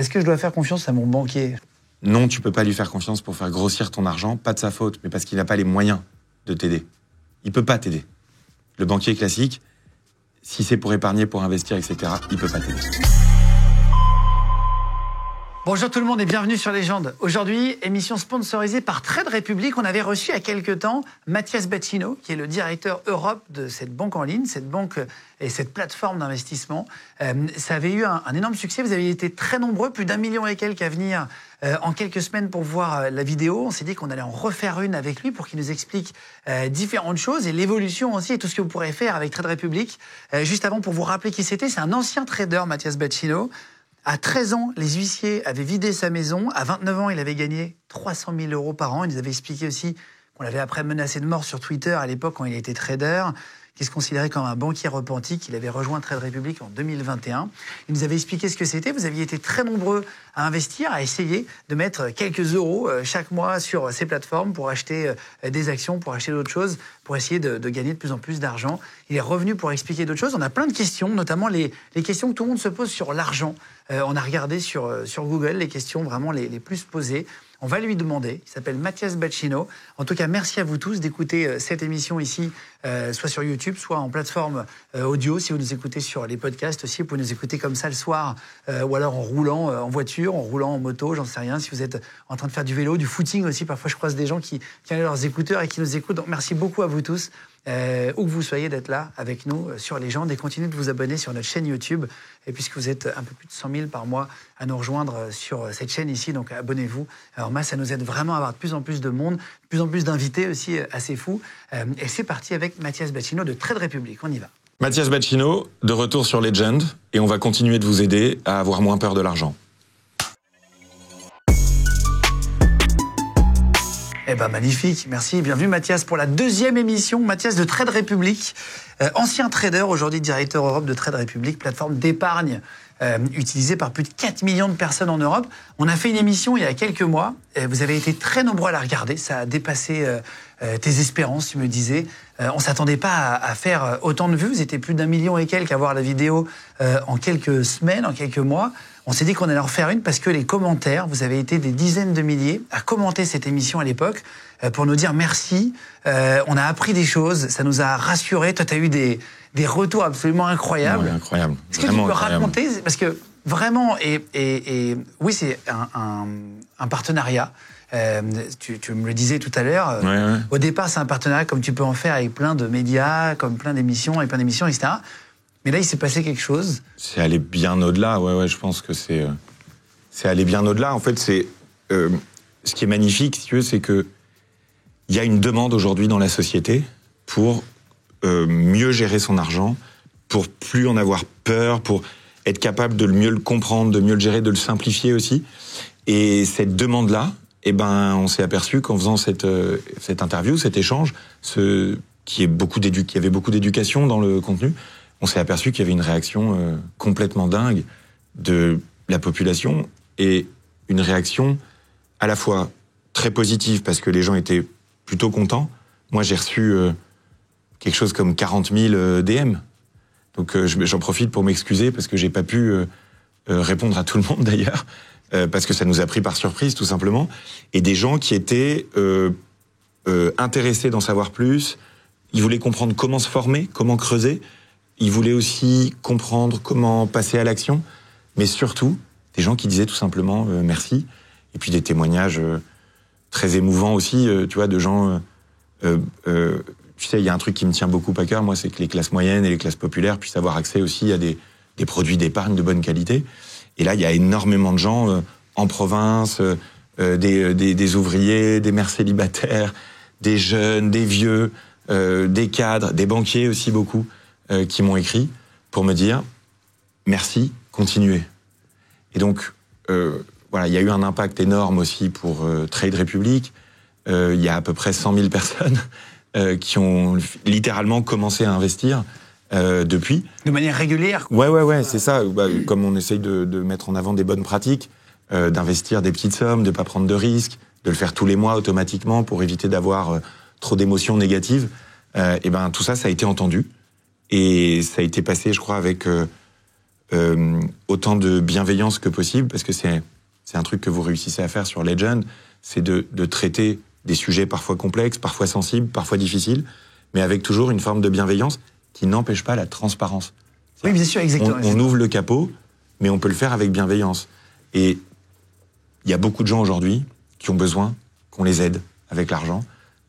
Est-ce que je dois faire confiance à mon banquier ? Non, tu peux pas lui faire confiance pour faire grossir ton argent, pas de sa faute, mais parce qu'il n'a pas les moyens de t'aider. Il peut pas t'aider. Le banquier classique, si c'est pour épargner, pour investir, etc., il peut pas t'aider. Bonjour tout le monde et bienvenue sur Légende. Aujourd'hui, émission sponsorisée par Trade Republic. On avait reçu il y a quelques temps Mathias Bacchino, qui est le directeur Europe de cette banque en ligne, cette banque et cette plateforme d'investissement. Ça avait eu un énorme succès. Vous avez été très nombreux, plus d'1 million et quelques à venir en quelques semaines pour voir la vidéo. On s'est dit qu'on allait en refaire une avec lui pour qu'il nous explique différentes choses et l'évolution aussi et tout ce que vous pourrez faire avec Trade Republic. Juste avant, pour vous rappeler qui c'était, c'est un ancien trader, Mathias Bacchino. À 13 ans, les huissiers avaient vidé sa maison. À 29 ans, il avait gagné 300 000 euros par an. Il nous avait expliqué aussi qu'on l'avait après menacé de mort sur Twitter à l'époque quand il était trader, qui se considérait comme un banquier repenti, qu'il avait rejoint Trade Republic en 2021. Il nous avait expliqué ce que c'était. Vous aviez été très nombreux à investir, à essayer de mettre quelques euros chaque mois sur ces plateformes pour acheter des actions, pour acheter d'autres choses, pour essayer de gagner de plus en plus d'argent. Il est revenu pour expliquer d'autres choses. On a plein de questions, notamment les questions que tout le monde se pose sur l'argent. On a regardé sur Google les questions vraiment les plus posées. On va lui demander. Il s'appelle Mathias Bacchino. En tout cas, merci à vous tous d'écouter cette émission ici, soit sur YouTube, soit en plateforme audio. Si vous nous écoutez sur les podcasts aussi, vous pouvez nous écouter comme ça le soir, ou alors en roulant en voiture, en roulant en moto, j'en sais rien. Si vous êtes en train de faire du vélo, du footing aussi, parfois je croise des gens qui ont leurs écouteurs et qui nous écoutent. Donc merci beaucoup à vous tous. Où que vous soyez, d'être là avec nous sur Légende et continuez de vous abonner sur notre chaîne YouTube. Et puisque vous êtes un peu plus de 100 000 par mois à nous rejoindre sur cette chaîne ici, donc abonnez-vous. Alors moi, ça nous aide vraiment à avoir de plus en plus de monde, de plus en plus d'invités aussi assez fous. Et c'est parti avec Mathias Bacchino de Trade Republic. On y va. Mathias Bacchino, de retour sur Legend, et on va continuer de vous aider à avoir moins peur de l'argent. Eh ben magnifique, merci. Bienvenue Mathias pour la deuxième émission. Mathias de Trade Republic, ancien trader, aujourd'hui directeur Europe de Trade Republic, plateforme d'épargne utilisée par plus de 4 millions de personnes en Europe. On a fait une émission il y a quelques mois. Vous avez été très nombreux à la regarder. Ça a dépassé tes espérances, tu me disais. On ne s'attendait pas à faire autant de vues. Vous étiez plus d'1 million et quelques à voir la vidéo en quelques semaines, en quelques mois. On s'est dit qu'on allait en refaire une parce que les commentaires, vous avez été des dizaines de milliers à commenter cette émission à l'époque pour nous dire merci. On a appris des choses, ça nous a rassurés. Toi, tu as eu des retours absolument incroyables. Ouais, incroyable. Est-ce que tu peux raconter, parce que vraiment, et oui, c'est un partenariat. Tu me le disais tout à l'heure. Ouais. Au départ, c'est un partenariat comme tu peux en faire avec plein de médias, comme plein d'émissions, etc. Mais là, il s'est passé quelque chose. C'est allé bien au-delà, ouais, je pense que c'est allé bien au-delà. En fait, c'est ce qui est magnifique, si tu veux, c'est que il y a une demande aujourd'hui dans la société pour mieux gérer son argent, pour plus en avoir peur, pour être capable de mieux le comprendre, de mieux le gérer, de le simplifier aussi. Et cette demande-là, on s'est aperçu qu'en faisant cette interview, cet échange, qu'il y avait beaucoup d'éducation dans le contenu, on s'est aperçu qu'il y avait une réaction complètement dingue de la population et une réaction à la fois très positive parce que les gens étaient plutôt contents. Moi, j'ai reçu quelque chose comme 40 000 DM. Donc, j'en profite pour m'excuser parce que j'ai pas pu répondre à tout le monde d'ailleurs, parce que ça nous a pris par surprise tout simplement. Et des gens qui étaient intéressés d'en savoir plus. Ils voulaient comprendre comment se former, comment creuser. Ils voulaient aussi comprendre comment passer à l'action, mais surtout, des gens qui disaient tout simplement merci. Et puis des témoignages très émouvants aussi, tu vois, de gens... tu sais, il y a un truc qui me tient beaucoup à cœur, moi, c'est que les classes moyennes et les classes populaires puissent avoir accès aussi à des produits d'épargne de bonne qualité. Et là, il y a énormément de gens en province, des ouvriers, des mères célibataires, des jeunes, des vieux, des cadres, des banquiers aussi beaucoup, qui m'ont écrit pour me dire « Merci, continuez ». Et donc, voilà, il y a eu un impact énorme aussi pour Trade Republic. Il y a à peu près 100 000 personnes qui ont littéralement commencé à investir depuis. De manière régulière. Ouais, c'est ça. Comme on essaye de mettre en avant des bonnes pratiques, d'investir des petites sommes, de pas prendre de risques, de le faire tous les mois automatiquement pour éviter d'avoir trop d'émotions négatives. Et tout ça, ça a été entendu. Et ça a été passé, je crois, avec autant de bienveillance que possible, parce que c'est un truc que vous réussissez à faire sur Legend, c'est de traiter des sujets parfois complexes, parfois sensibles, parfois difficiles, mais avec toujours une forme de bienveillance qui n'empêche pas la transparence. Oui, bien sûr, exactement. On ouvre le capot, mais on peut le faire avec bienveillance. Et il y a beaucoup de gens aujourd'hui qui ont besoin qu'on les aide avec l'argent.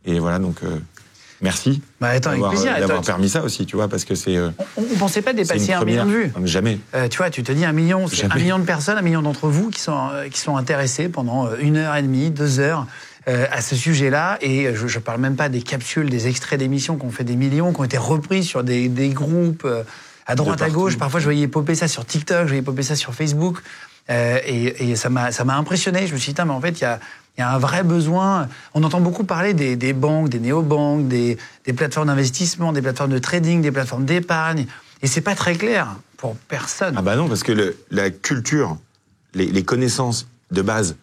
Et voilà, donc merci d'avoir permis ça aussi, tu vois, parce que c'est... on ne pensait pas dépasser 1 million de vues. Jamais. Tu vois, tu te dis 1 million, c'est 1 million de personnes, 1 million d'entre vous qui sont intéressés pendant 1h30, 2 heures à ce sujet-là. Et je ne parle même pas des capsules, des extraits d'émissions qui ont fait des millions, qui ont été repris sur des groupes à droite, à gauche. Parfois, je voyais popper ça sur TikTok, je voyais popper ça sur Facebook. Et ça m'a impressionné. Je me suis dit, mais en fait, il y a un vrai besoin. On entend beaucoup parler des banques, des néobanques, des plateformes d'investissement, des plateformes de trading, des plateformes d'épargne. Et c'est pas très clair pour personne. Ah bah non, parce que la culture, les connaissances de base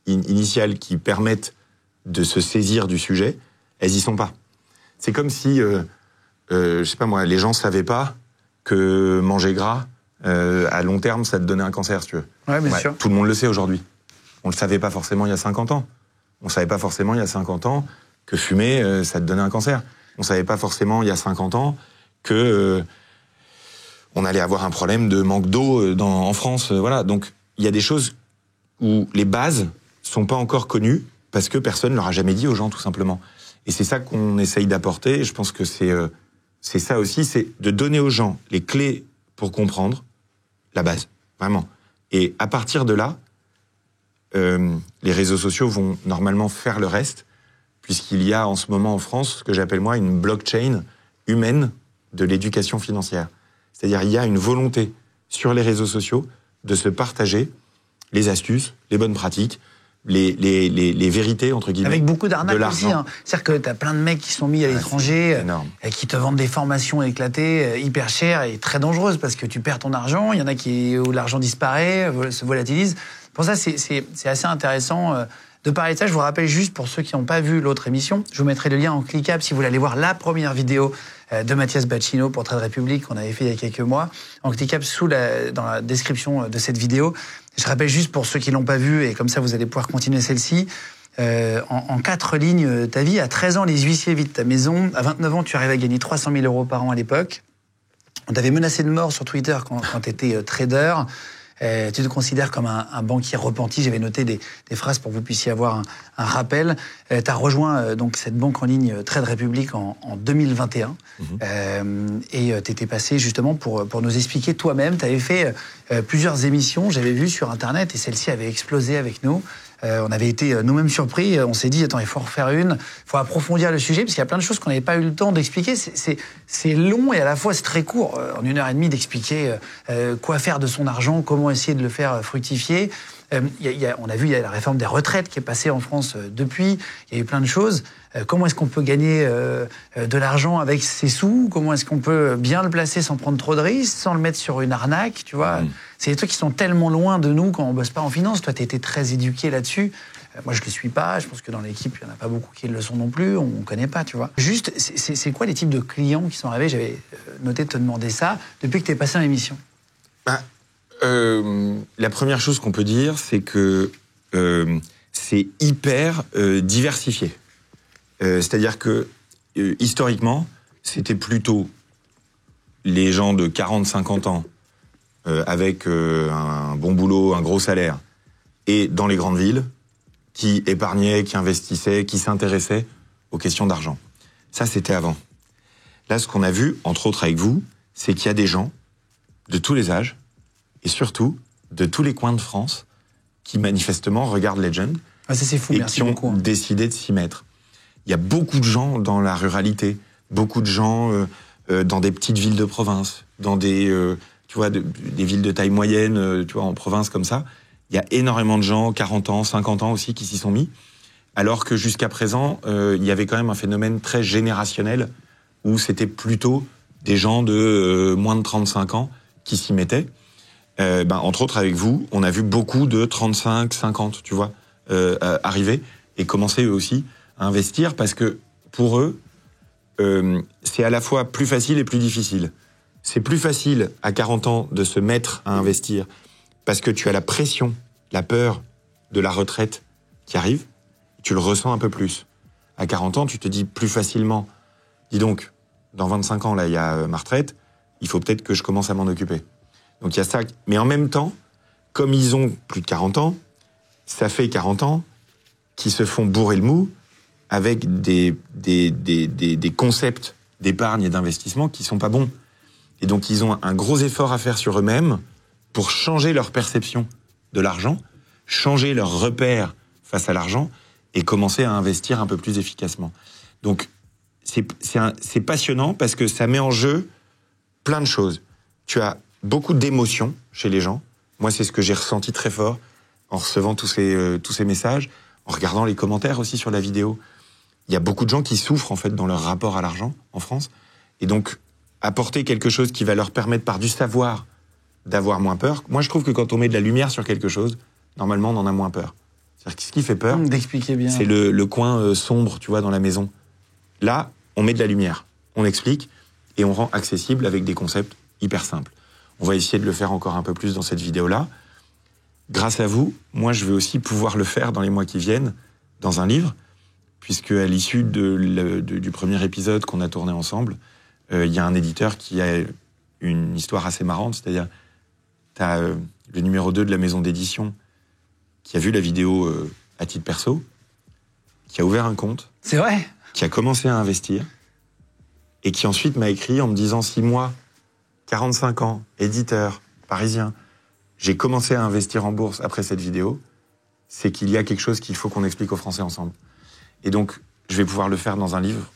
initiales qui permettent de se saisir du sujet, elles y sont pas. C'est comme si, je sais pas moi, les gens savaient pas que manger gras, à long terme, ça te donnait un cancer, si tu veux. Ouais, bien sûr. Tout le monde le sait aujourd'hui. On le savait pas forcément il y a 50 ans. On savait pas forcément il y a 50 ans que fumer, ça te donnait un cancer. On savait pas forcément il y a 50 ans que on allait avoir un problème de manque d'eau en France. Voilà. Donc, il y a des choses où les bases sont pas encore connues parce que personne leur a jamais dit aux gens, tout simplement. Et c'est ça qu'on essaye d'apporter. Et je pense que c'est ça aussi, c'est de donner aux gens les clés pour comprendre la base, vraiment. Et à partir de là, les réseaux sociaux vont normalement faire le reste, puisqu'il y a en ce moment en France ce que j'appelle moi une blockchain humaine de l'éducation financière. C'est-à-dire il y a une volonté sur les réseaux sociaux de se partager les astuces, les bonnes pratiques, les vérités, entre guillemets. Avec beaucoup d'arnaques aussi. Hein. C'est-à-dire que t'as plein de mecs qui sont mis à l'étranger, qui te vendent des formations éclatées, hyper chères et très dangereuses, parce que tu perds ton argent, il y en a où l'argent disparaît, se volatilise. Pour ça, c'est assez intéressant de parler de ça. Je vous rappelle juste, pour ceux qui n'ont pas vu l'autre émission, je vous mettrai le lien en cliquable si vous voulez aller voir la première vidéo de Mathias Bacchino pour Trade Republic qu'on avait fait il y a quelques mois. En cliquable dans la description de cette vidéo. Je rappelle juste pour ceux qui l'ont pas vu, et comme ça vous allez pouvoir continuer celle-ci. En 4 lignes, ta vie. À 13 ans, les huissiers vident ta maison. À 29 ans, tu arrives à gagner 300 000 euros par an à l'époque. On t'avait menacé de mort sur Twitter quand tu étais trader. Tu te considères comme un banquier repenti. J'avais noté des phrases pour que vous puissiez avoir un rappel. Tu as rejoint donc cette banque en ligne Trade Republic en 2021. Et tu étais passé justement pour nous expliquer toi-même. Tu avais fait plusieurs émissions, j'avais vu sur Internet, et celle-ci avait explosé avec nous. On avait été nous-mêmes surpris. On s'est dit, attends, il faut en refaire une. Il faut approfondir le sujet, parce qu'il y a plein de choses qu'on n'avait pas eu le temps d'expliquer. C'est long et à la fois c'est très court. En 1h30 d'expliquer quoi faire de son argent, comment essayer de le faire fructifier. On a vu, il y a la réforme des retraites qui est passée en France depuis. Il y a eu plein de choses. Comment est-ce qu'on peut gagner de l'argent avec ses sous? Comment est-ce qu'on peut bien le placer sans prendre trop de risques, sans le mettre sur une arnaque, tu vois? C'est des trucs qui sont tellement loin de nous quand on bosse pas en finance. Toi, tu as été très éduqué là-dessus. Moi, je ne le suis pas. Je pense que dans l'équipe, il n'y en a pas beaucoup qui le sont non plus. On ne connaît pas, tu vois. Juste, c'est quoi les types de clients qui sont arrivés? J'avais noté de te demander ça depuis que tu es passé à l'émission. La première chose qu'on peut dire, c'est que c'est hyper diversifié. C'est-à-dire que, historiquement, c'était plutôt les gens de 40-50 ans avec un bon boulot, un gros salaire, et dans les grandes villes, qui épargnaient, qui investissaient, qui s'intéressaient aux questions d'argent. Ça, c'était avant. Là, ce qu'on a vu, entre autres avec vous, c'est qu'il y a des gens de tous les âges, et surtout de tous les coins de France, qui manifestement regardent Legend, ça, c'est fou, et qui ont décidé de s'y mettre. Il y a beaucoup de gens dans la ruralité, beaucoup de gens dans des petites villes de province, dans des villes de taille moyenne, tu vois, en province comme ça. Il y a énormément de gens, 40 ans, 50 ans aussi, qui s'y sont mis. Alors que jusqu'à présent, il y avait quand même un phénomène très générationnel où c'était plutôt des gens de moins de 35 ans qui s'y mettaient. Entre autres avec vous, on a vu beaucoup de 35, 50, tu vois, arriver et commencer eux aussi à investir, parce que pour eux, c'est à la fois plus facile et plus difficile. c'est plus facile à 40 ans de se mettre à investir parce que tu as la pression, la peur de la retraite qui arrive, tu le ressens un peu plus. À 40 ans, tu te dis plus facilement, dis donc, dans 25 ans, là, il y a ma retraite, il faut peut-être que je commence à m'en occuper. Donc il y a ça. Mais en même temps, comme ils ont plus de 40 ans, ça fait 40 ans qu'ils se font bourrer le mou avec des concepts d'épargne et d'investissement qui sont pas bons. Et donc ils ont un gros effort à faire sur eux-mêmes pour changer leur perception de l'argent, changer leur repère face à l'argent et commencer à investir un peu plus efficacement. Donc c'est passionnant parce que ça met en jeu plein de choses. Tu as beaucoup d'émotions chez les gens. Moi, c'est ce que j'ai ressenti très fort en recevant tous ces messages, en regardant les commentaires aussi sur la vidéo. Il y a beaucoup de gens qui souffrent en fait dans leur rapport à l'argent en France. Et donc, apporter quelque chose qui va leur permettre par du savoir d'avoir moins peur. Moi, je trouve que quand on met de la lumière sur quelque chose, normalement, on en a moins peur. C'est-à-dire que ce qui fait peur, d'expliquer bien. C'est le coin sombre, tu vois, dans la maison. Là, on met de la lumière, on explique et on rend accessible avec des concepts hyper simples. On va essayer de le faire encore un peu plus dans cette vidéo-là. Grâce à vous, moi, je vais aussi pouvoir le faire dans les mois qui viennent, dans un livre, puisque à l'issue du premier épisode qu'on a tourné ensemble, il y a un éditeur qui a une histoire assez marrante, c'est-à-dire, tu as le numéro 2 de la maison d'édition qui a vu la vidéo à titre perso, qui a ouvert un compte. C'est vrai. Qui a commencé à investir, et qui ensuite m'a écrit en me disant 6 mois, 45 ans, éditeur, parisien, j'ai commencé à investir en bourse après cette vidéo, c'est qu'il y a quelque chose qu'il faut qu'on explique aux Français ensemble. Et donc, je vais pouvoir le faire dans un livre.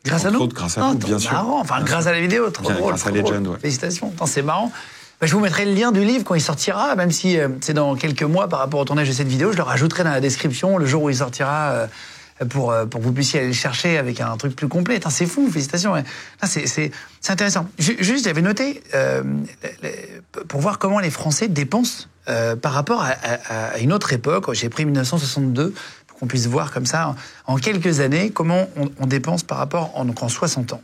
Grâce à nous. Grâce à vous, bien sûr. Marrant. Enfin, bien grâce sûr. à la vidéo, trop drôle. Grâce à Legend, ouais. Félicitations. Attends, c'est marrant. Je vous mettrai le lien du livre quand il sortira, même si c'est dans quelques mois par rapport au tournage de cette vidéo. Je le rajouterai dans la description le jour où il sortira pour que vous puissiez aller le chercher avec un truc plus complet. Attends, c'est fou, félicitations. C'est intéressant. Juste, j'avais noté pour voir comment les Français dépensent par rapport à une autre époque. J'ai pris 1962 pour qu'on puisse voir comme ça, en quelques années, comment on dépense par rapport en 60 ans.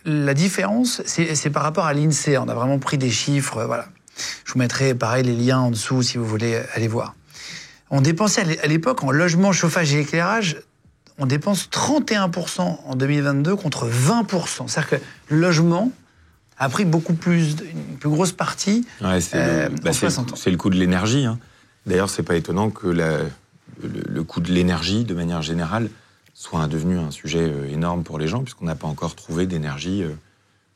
La différence, c'est par rapport à l'INSEE. On a vraiment pris des chiffres, voilà. Je vous mettrai, pareil, les liens en dessous si vous voulez aller voir. On dépensait à l'époque, en logement, chauffage et éclairage, on dépense 31% en 2022 contre 20%. C'est-à-dire que le logement a pris beaucoup plus, une plus grosse partie en 60 ans. C'est le coût de l'énergie. Hein. D'ailleurs, c'est pas étonnant que le coût de l'énergie, de manière générale, soit devenu un sujet énorme pour les gens, puisqu'on n'a pas encore trouvé d'énergie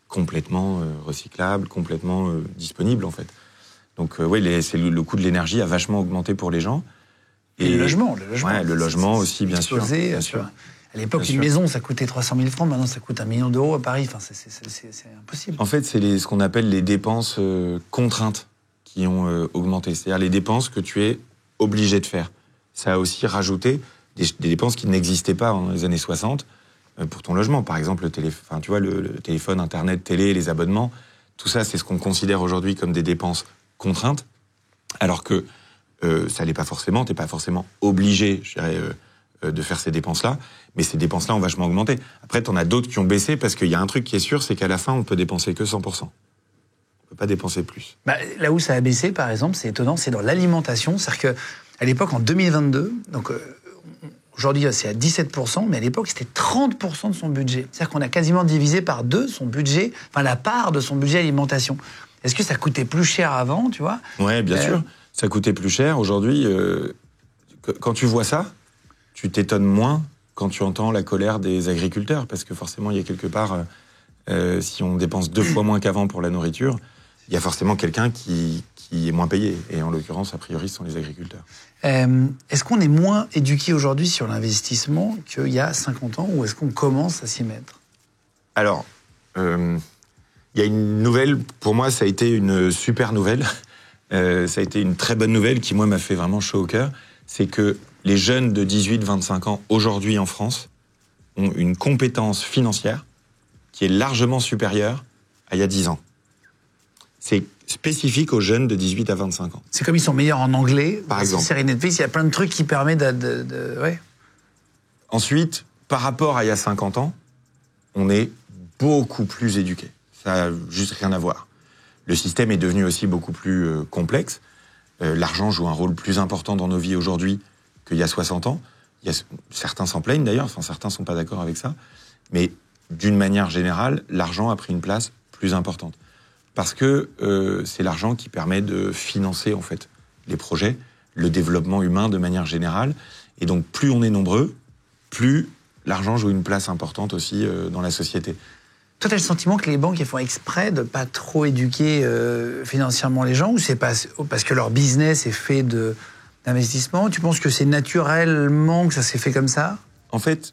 complètement recyclable, complètement disponible, en fait. Donc, oui, le coût de l'énergie a vachement augmenté pour les gens. Et le logement. Ouais, le logement aussi, bien sûr. Bien sûr. À l'époque, une maison, ça coûtait 300 000 francs. Maintenant, ça coûte 1 million d'euros à Paris. Enfin, c'est impossible. En fait, c'est ce qu'on appelle les dépenses contraintes qui ont augmenté. C'est-à-dire les dépenses que tu es obligé de faire. Ça a aussi rajouté des dépenses qui n'existaient pas dans les années 60 pour ton logement. Par exemple, le téléphone, Internet, télé, les abonnements. Tout ça, c'est ce qu'on considère aujourd'hui comme des dépenses contraintes. Alors que ça l'est pas forcément. T'es pas forcément obligé, je dirais, de faire ces dépenses-là. Mais ces dépenses-là ont vachement augmenté. Après, t'en as d'autres qui ont baissé parce qu'il y a un truc qui est sûr, c'est qu'à la fin, on peut dépenser que 100%. On peut pas dépenser plus. Là où ça a baissé, par exemple, c'est étonnant, c'est dans l'alimentation. C'est-à-dire qu'à l'époque, en 2022, donc aujourd'hui, c'est à 17%, mais à l'époque, c'était 30% de son budget. C'est-à-dire qu'on a quasiment divisé par 2 son budget, enfin la part de son budget alimentation. Est-ce que ça coûtait plus cher avant, tu vois ? Ouais, bien sûr. Ça coûtait plus cher. Aujourd'hui, quand tu vois ça, tu t'étonnes moins quand tu entends la colère des agriculteurs, parce que forcément, il y a quelque part, si on dépense 2 fois moins qu'avant pour la nourriture, il y a forcément quelqu'un qui est moins payé. Et en l'occurrence, a priori, ce sont les agriculteurs. Est-ce qu'on est moins éduqué aujourd'hui sur l'investissement qu'il y a 50 ans, ou est-ce qu'on commence à s'y mettre ? Alors, il y a une nouvelle, pour moi, ça a été une super nouvelle. Ça a été une très bonne nouvelle qui, moi, m'a fait vraiment chaud au cœur. C'est que les jeunes de 18-25 ans, aujourd'hui en France, ont une compétence financière qui est largement supérieure à il y a 10 ans. C'est spécifique aux jeunes de 18 à 25 ans. C'est comme ils sont meilleurs en anglais. Par exemple. Série Netflix, il y a plein de trucs qui permettent ouais. Ensuite, par rapport à il y a 50 ans, on est beaucoup plus éduqués. Ça n'a juste rien à voir. Le système est devenu aussi beaucoup plus complexe. L'argent joue un rôle plus important dans nos vies aujourd'hui qu'il y a 60 ans. Certains s'en plaignent d'ailleurs, enfin, certains ne sont pas d'accord avec ça. Mais d'une manière générale, l'argent a pris une place plus importante. Parce que c'est l'argent qui permet de financer en fait les projets, le développement humain de manière générale. Et donc plus on est nombreux, plus l'argent joue une place importante aussi dans la société. Toi, tu as le sentiment que les banques elles font exprès de ne pas trop éduquer financièrement les gens, ou c'est parce que leur business est fait d'investissement? Tu penses que c'est naturellement que ça s'est fait comme ça? En fait,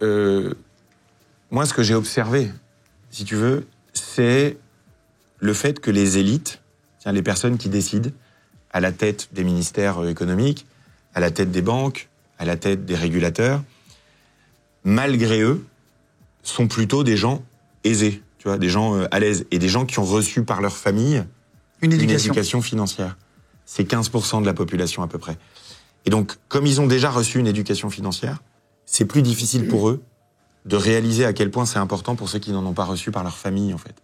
moi, ce que j'ai observé, si tu veux, c'est le fait que les élites, les personnes qui décident à la tête des ministères économiques, à la tête des banques, à la tête des régulateurs, malgré eux, sont plutôt des gens aisés, tu vois, des gens à l'aise, et des gens qui ont reçu par leur famille une éducation financière. C'est 15% de la population à peu près. Et donc, comme ils ont déjà reçu une éducation financière, c'est plus difficile pour eux de réaliser à quel point c'est important pour ceux qui n'en ont pas reçu par leur famille, en fait.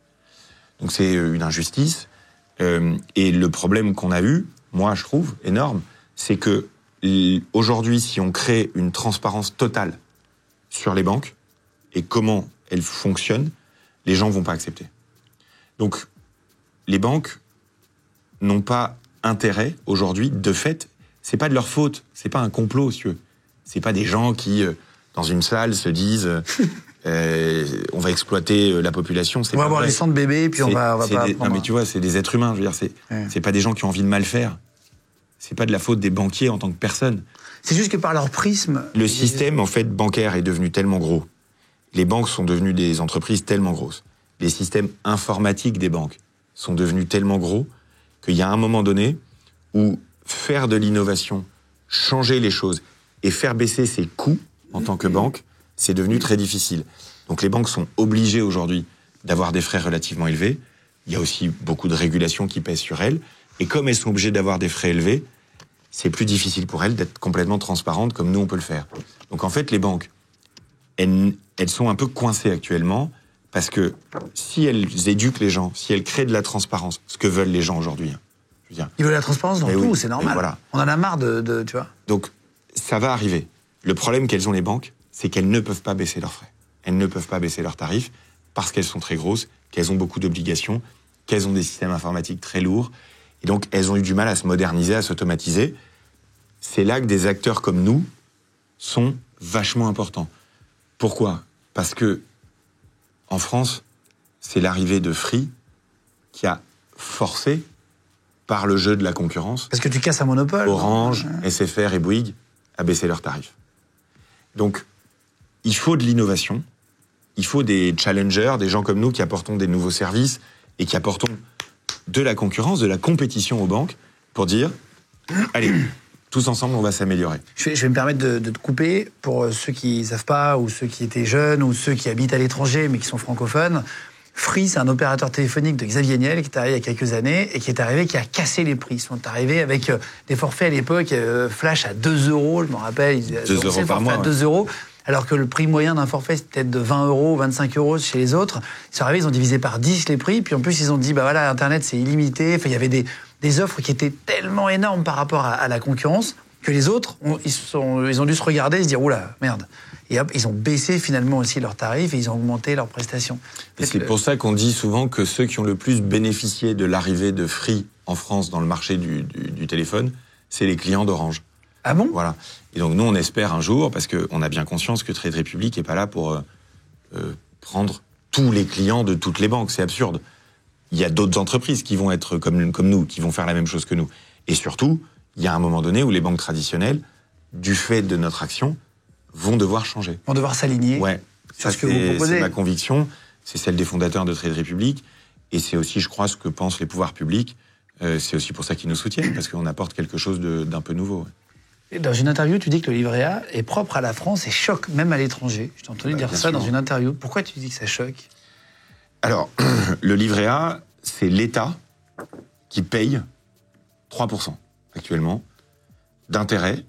Donc c'est une injustice. Et le problème qu'on a eu, moi je trouve énorme, c'est que aujourd'hui, si on crée une transparence totale sur les banques et comment elles fonctionnent, les gens vont pas accepter. Donc les banques n'ont pas intérêt aujourd'hui, de fait, c'est pas de leur faute, c'est pas un complot, si tu veux. C'est pas des gens qui, dans une salle, se disent on va exploiter la population. On va avoir les sangs de bébés, puis on va pas. Non, mais tu vois, c'est des êtres humains. Je veux dire, c'est pas des gens qui ont envie de mal faire. C'est pas de la faute des banquiers en tant que personne. C'est juste que par leur prisme. Le système, en fait, bancaire est devenu tellement gros. Les banques sont devenues des entreprises tellement grosses. Les systèmes informatiques des banques sont devenus tellement gros qu'il y a un moment donné où faire de l'innovation, changer les choses et faire baisser ses coûts en tant que banque, c'est devenu très difficile. Donc les banques sont obligées aujourd'hui d'avoir des frais relativement élevés. Il y a aussi beaucoup de régulations qui pèsent sur elles. Et comme elles sont obligées d'avoir des frais élevés, c'est plus difficile pour elles d'être complètement transparentes comme nous on peut le faire. Donc en fait, les banques, elles sont un peu coincées actuellement parce que si elles éduquent les gens, si elles créent de la transparence, ce que veulent les gens aujourd'hui, je veux dire, ils veulent la transparence dans tout, oui, c'est normal. Voilà. On en a marre de tu vois. Donc ça va arriver. Le problème qu'elles ont les banques, c'est qu'elles ne peuvent pas baisser leurs frais. Elles ne peuvent pas baisser leurs tarifs parce qu'elles sont très grosses, qu'elles ont beaucoup d'obligations, qu'elles ont des systèmes informatiques très lourds. Et donc, elles ont eu du mal à se moderniser, à s'automatiser. C'est là que des acteurs comme nous sont vachement importants. Pourquoi ? Parce que, en France, c'est l'arrivée de Free qui a forcé, par le jeu de la concurrence... Parce que tu casses un monopole. Orange, SFR et Bouygues à baisser leurs tarifs. Donc, il faut de l'innovation, il faut des challengers, des gens comme nous qui apportons des nouveaux services et qui apportons de la concurrence, de la compétition aux banques pour dire, allez, tous ensemble, on va s'améliorer. Je vais me permettre de te couper pour ceux qui ne savent pas, ou ceux qui étaient jeunes, ou ceux qui habitent à l'étranger mais qui sont francophones. Free, c'est un opérateur téléphonique de Xavier Niel qui est arrivé il y a quelques années et qui a cassé les prix. Ils sont arrivés avec des forfaits à l'époque, flash à 2 €, je me rappelle. 2 € par mois. À 2 €, alors que le prix moyen d'un forfait, c'était peut-être de 20 €, 25 € chez les autres. Ils sont arrivés, ils ont divisé par 10 les prix, puis en plus, ils ont dit, bah voilà, Internet, c'est illimité. Enfin, il y avait des offres qui étaient tellement énormes par rapport à la concurrence que les autres, ils ont dû se regarder et se dire, oula, merde. Et hop, ils ont baissé finalement aussi leurs tarifs et ils ont augmenté leurs prestations. Et c'est pour ça qu'on dit souvent que ceux qui ont le plus bénéficié de l'arrivée de Free en France dans le marché du téléphone, c'est les clients d'Orange. Ah bon ? Voilà. Et donc nous, on espère un jour, parce qu'on a bien conscience que Trade Republic n'est pas là pour prendre tous les clients de toutes les banques. C'est absurde. Il y a d'autres entreprises qui vont être comme nous, qui vont faire la même chose que nous. Et surtout, il y a un moment donné où les banques traditionnelles, du fait de notre action, vont devoir changer. Vont devoir s'aligner. Ouais. C'est ce que vous proposez. C'est ma conviction, c'est celle des fondateurs de Trade Republic, et c'est aussi, je crois, ce que pensent les pouvoirs publics. C'est aussi pour ça qu'ils nous soutiennent, parce qu'on apporte quelque chose d'un peu nouveau. Et dans une interview, tu dis que le livret A est propre à la France et choque même à l'étranger. Je t'ai entendu dire ça dans une interview. Pourquoi tu dis que ça choque ? Alors, le livret A, c'est l'État qui paye 3% actuellement d'intérêt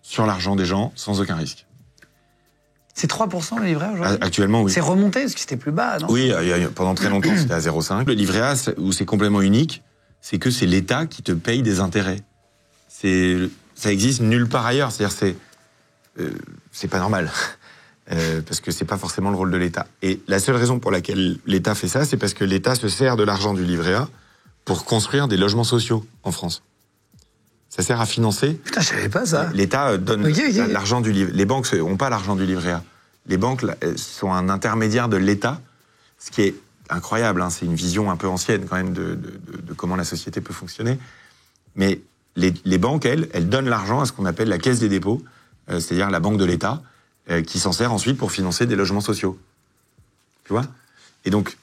sur l'argent des gens sans aucun risque. C'est 3% le livret A aujourd'hui? Actuellement, oui. C'est remonté, parce que c'était plus bas, non? Oui, pendant très longtemps, c'était à 0,5. Le livret A, où c'est complètement unique, c'est que c'est l'État qui te paye des intérêts. Ça existe nulle part ailleurs. C'est-à-dire, c'est pas normal. Parce que c'est pas forcément le rôle de l'État. Et la seule raison pour laquelle l'État fait ça, c'est parce que l'État se sert de l'argent du livret A pour construire des logements sociaux en France. Ça sert à financer. Putain, je savais pas ça. L'État donne l'argent du livret. Les banques n'ont pas l'argent du livret A. Les banques sont un intermédiaire de l'État, ce qui est incroyable. Hein. C'est une vision un peu ancienne quand même de comment la société peut fonctionner. Mais les banques, elles donnent l'argent à ce qu'on appelle la caisse des dépôts, c'est-à-dire la banque de l'État, qui s'en sert ensuite pour financer des logements sociaux. Tu vois? Et donc,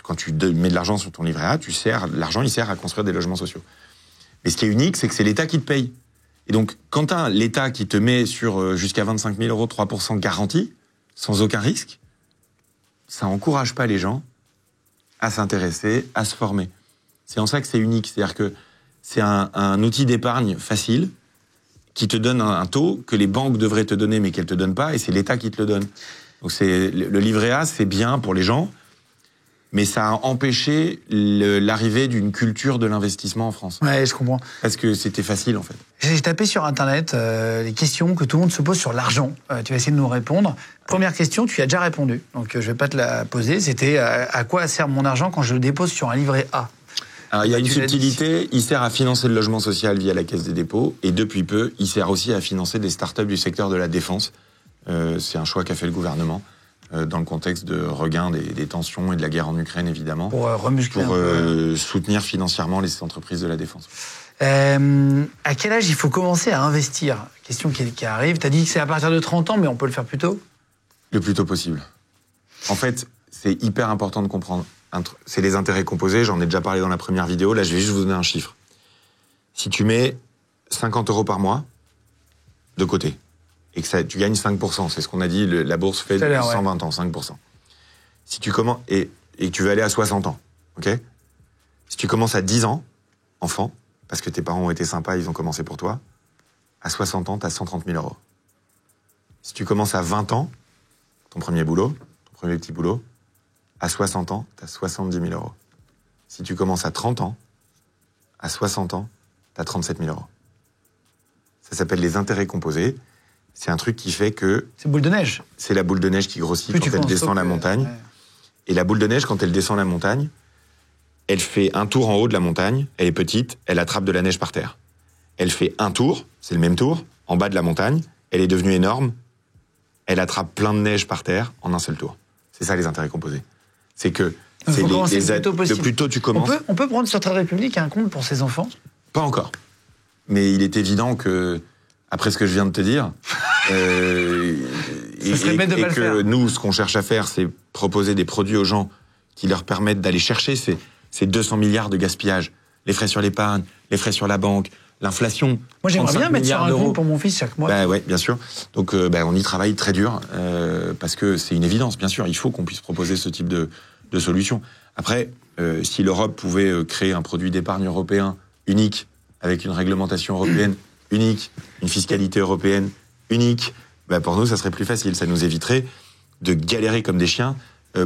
quand tu mets de l'argent sur ton livret A, l'argent, il sert à construire des logements sociaux. Mais ce qui est unique, c'est que c'est l'État qui te paye. Et donc, quand tu as l'État qui te met sur jusqu'à 25 000 euros, 3% garantie, sans aucun risque, ça n'encourage pas les gens à s'intéresser, à se former. C'est en ça que c'est unique. C'est-à-dire que c'est un outil d'épargne facile qui te donne un taux que les banques devraient te donner, mais qu'elles ne te donnent pas, et c'est l'État qui te le donne. Donc le livret A, c'est bien pour les gens, mais ça a empêché l'arrivée d'une culture de l'investissement en France. Ouais, je comprends. Parce que c'était facile, en fait. J'ai tapé sur Internet les questions que tout le monde se pose sur l'argent. Tu vas essayer de nous répondre. Première question, tu y as déjà répondu, donc je ne vais pas te la poser. C'était à quoi sert mon argent quand je le dépose sur un livret A? Alors, il y a une subtilité, il sert à financer le logement social via la Caisse des dépôts, et depuis peu, il sert aussi à financer des startups du secteur de la défense. C'est un choix qu'a fait le gouvernement, dans le contexte de regain des tensions et de la guerre en Ukraine, évidemment. Pour remuscler pour soutenir financièrement les entreprises de la défense. À quel âge il faut commencer à investir? Question qui arrive. Tu as dit que c'est à partir de 30 ans, mais on peut le faire plus tôt? Le plus tôt possible. En fait, c'est hyper important de comprendre. C'est les intérêts composés, j'en ai déjà parlé dans la première vidéo, là je vais juste vous donner un chiffre. Si tu mets 50 euros par mois de côté, et que tu gagnes 5%, c'est ce qu'on a dit, la bourse fait depuis 120 ans, 5%. Si tu commences, et que tu veux aller à 60 ans, ok? Si tu commences à 10 ans, enfant, parce que tes parents ont été sympas, ils ont commencé pour toi, à 60 ans, tu as 130 000 euros. Si tu commences à 20 ans, ton premier boulot, ton premier petit boulot, à 60 ans, tu as 70 000 euros. Si tu commences à 30 ans, à 60 ans, tu as 37 000 euros. Ça s'appelle les intérêts composés. C'est un truc qui fait que... C'est boule de neige. C'est la boule de neige qui grossit quand elle descend la montagne. Ouais. Et la boule de neige, quand elle descend la montagne, elle fait un tour en haut de la montagne, elle est petite, elle attrape de la neige par terre. Elle fait un tour, c'est le même tour, en bas de la montagne, elle est devenue énorme, elle attrape plein de neige par terre en un seul tour. C'est ça les intérêts composés. C'est que c'est le plus tôt tu commences. On peut prendre sur Trade Republic un compte pour ses enfants? Pas encore. Mais il est évident que, après ce que je viens de te dire, nous, ce qu'on cherche à faire, c'est proposer des produits aux gens qui leur permettent d'aller chercher ces 200 milliards de gaspillage. Les frais sur l'épargne, les frais sur la banque, l'inflation. Moi, j'aimerais bien mettre sur un compte pour mon fils chaque mois. Bah ouais, bien sûr. Donc, on y travaille très dur, parce que c'est une évidence, bien sûr. Il faut qu'on puisse proposer ce type de solution. Après, si l'Europe pouvait créer un produit d'épargne européen unique, avec une réglementation européenne unique, une fiscalité européenne unique, pour nous, ça serait plus facile. Ça nous éviterait de galérer comme des chiens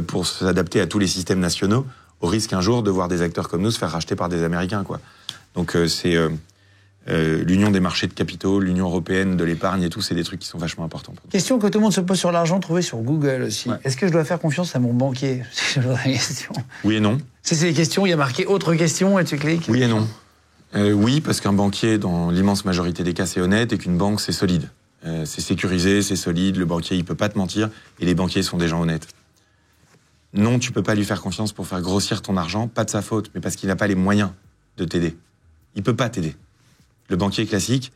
pour s'adapter à tous les systèmes nationaux, au risque un jour de voir des acteurs comme nous se faire racheter par des Américains, quoi. Donc, c'est l'union des marchés de capitaux, l'union européenne de l'épargne et tout, c'est des trucs qui sont vachement importants. Question que tout le monde se pose sur l'argent, trouvée sur Google aussi. Ouais. Est-ce que je dois faire confiance à mon banquier? C'est la question. Oui et non. C'est les questions, il y a marqué autre question et tu cliques. Oui et non. Oui, parce qu'un banquier, dans l'immense majorité des cas, c'est honnête, et qu'une banque, c'est solide. C'est sécurisé, c'est solide, le banquier, il peut pas te mentir, et les banquiers sont des gens honnêtes. Non, tu peux pas lui faire confiance pour faire grossir ton argent, pas de sa faute, mais parce qu'il n'a pas les moyens de t'aider. Il peut pas t'aider. Le banquier classique,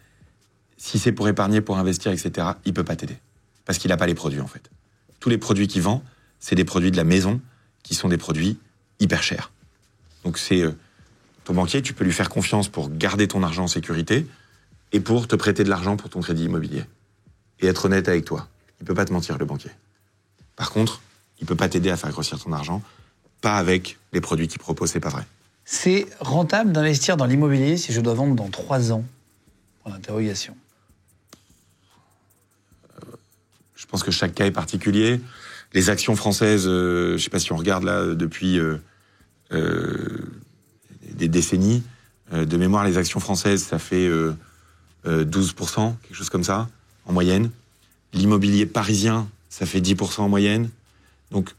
si c'est pour épargner, pour investir, etc., il peut pas t'aider. Parce qu'il n'a pas les produits, en fait. Tous les produits qu'il vend, c'est des produits de la maison, qui sont des produits hyper chers. Donc c'est... ton banquier, tu peux lui faire confiance pour garder ton argent en sécurité et pour te prêter de l'argent pour ton crédit immobilier. Et être honnête avec toi. Il peut pas te mentir, le banquier. Par contre, il peut pas t'aider à faire grossir ton argent, pas avec les produits qu'il propose, c'est pas vrai. C'est rentable d'investir dans l'immobilier si je dois vendre dans 3 ans? Pour l'interrogation. je pense que chaque cas est particulier. Les actions françaises, je sais pas si on regarde là depuis des décennies, de mémoire, les actions françaises, ça fait 12%, quelque chose comme ça, en moyenne. L'immobilier parisien, ça fait 10% en moyenne. Donc,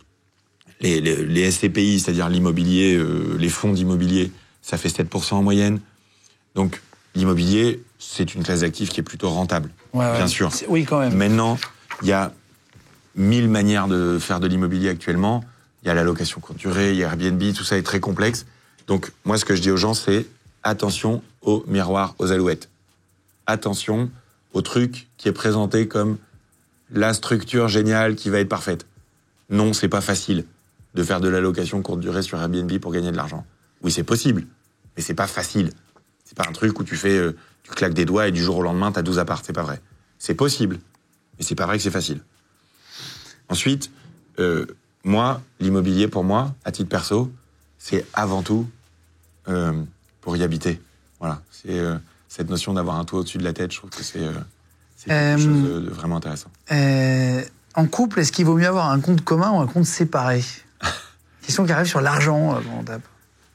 les SCPI, c'est-à-dire l'immobilier, les fonds d'immobilier, ça fait 7% en moyenne. Donc, l'immobilier, c'est une classe d'actifs qui est plutôt rentable, bien sûr. Oui, quand même. Maintenant, il y a 1000 manières de faire de l'immobilier actuellement. Il y a la location courte durée, il y a Airbnb, tout ça est très complexe. Donc, moi, ce que je dis aux gens, c'est attention aux miroirs, aux alouettes. Attention au truc qui est présenté comme la structure géniale qui va être parfaite. Non, c'est pas facile de faire de la location courte durée sur Airbnb pour gagner de l'argent. Oui, c'est possible, mais c'est pas facile. C'est pas un truc où tu claques des doigts et du jour au lendemain, t'as 12 apparts. C'est pas vrai. C'est possible, mais c'est pas vrai que c'est facile. Ensuite, moi, l'immobilier, pour moi, à titre perso, c'est avant tout pour y habiter. Voilà. C'est cette notion d'avoir un toit au-dessus de la tête, je trouve que c'est quelque chose de vraiment intéressant. En couple, est-ce qu'il vaut mieux avoir un compte commun ou un compte séparé? Question qui arrive sur l'argent quand on tape.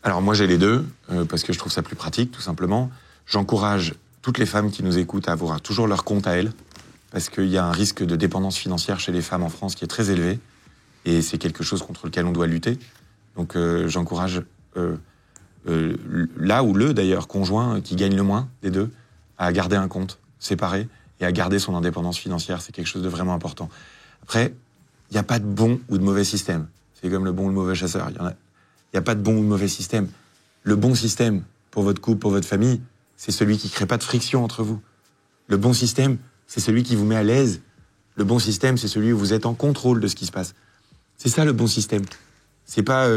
Alors moi j'ai les deux, parce que je trouve ça plus pratique, tout simplement. J'encourage toutes les femmes qui nous écoutent à avoir toujours leur compte à elles, parce qu'il y a un risque de dépendance financière chez les femmes en France qui est très élevé, et c'est quelque chose contre lequel on doit lutter. Donc j'encourage là ou le d'ailleurs conjoint qui gagne le moins des deux à garder un compte séparé et à garder son indépendance financière. C'est quelque chose de vraiment important. Après, il n'y a pas de bon ou de mauvais système. C'est comme le bon ou le mauvais chasseur. Il n'y a pas de bon ou de mauvais système. Le bon système pour votre couple, pour votre famille, c'est celui qui ne crée pas de friction entre vous. Le bon système, c'est celui qui vous met à l'aise. Le bon système, c'est celui où vous êtes en contrôle de ce qui se passe. C'est ça le bon système. C'est pas,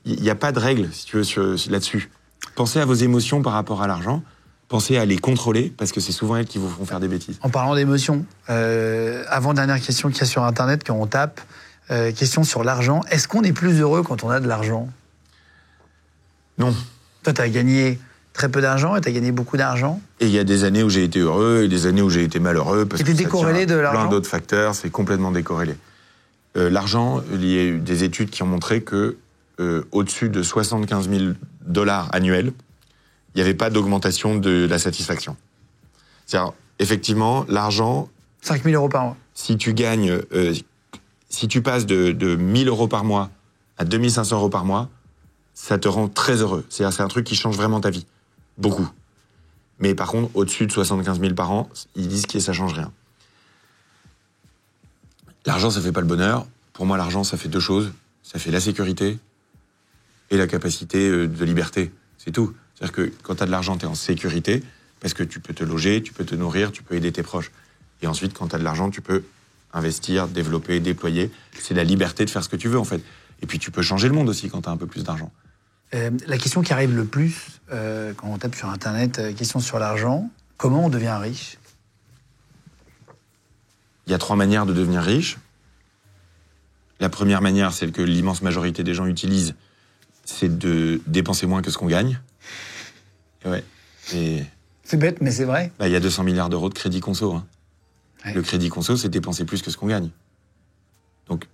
il n'y a pas de règle, si tu veux, là-dessus. Pensez à vos émotions par rapport à l'argent. Pensez à les contrôler, parce que c'est souvent elles qui vous font faire des bêtises. En parlant d'émotions, avant-dernière question qu'il y a sur Internet, quand on tape, question sur l'argent. Est-ce qu'on est plus heureux quand on a de l'argent? Non. Toi, tu as gagné très peu d'argent et tu as gagné beaucoup d'argent. Et il y a des années où j'ai été heureux et des années où j'ai été malheureux. Parce et tu es décorrélé de l'argent? Plein d'autres facteurs, c'est complètement décorrélé. L'argent, il y a eu des études qui ont montré que au-dessus de 75 000 $ annuels, il n'y avait pas d'augmentation de la satisfaction. C'est-à-dire, effectivement, l'argent... 5 000 € par mois. Si tu gagnes... si tu passes de 1 000 € par mois à 2 500 € par mois, ça te rend très heureux. C'est-à-dire, c'est un truc qui change vraiment ta vie. Beaucoup. Mais par contre, au-dessus de 75 000 par an, ils disent que ça ne change rien. L'argent, ça ne fait pas le bonheur. Pour moi, l'argent, ça fait deux choses. Ça fait la sécurité et la capacité de liberté. C'est tout. C'est-à-dire que quand tu as de l'argent, tu es en sécurité, parce que tu peux te loger, tu peux te nourrir, tu peux aider tes proches. Et ensuite, quand tu as de l'argent, tu peux investir, développer, déployer. C'est la liberté de faire ce que tu veux, en fait. Et puis, tu peux changer le monde aussi quand tu as un peu plus d'argent. La question qui arrive le plus, quand on tape sur Internet, question sur l'argent, comment on devient riche? Il y a 3 manières de devenir riche. La première manière, celle que l'immense majorité des gens utilisent, c'est de dépenser moins que ce qu'on gagne. Ouais. Et c'est bête, mais c'est vrai. Il y a 200 milliards d'euros de crédit conso. Hein. Ouais. Le crédit conso, c'est dépenser plus que ce qu'on gagne. Donc,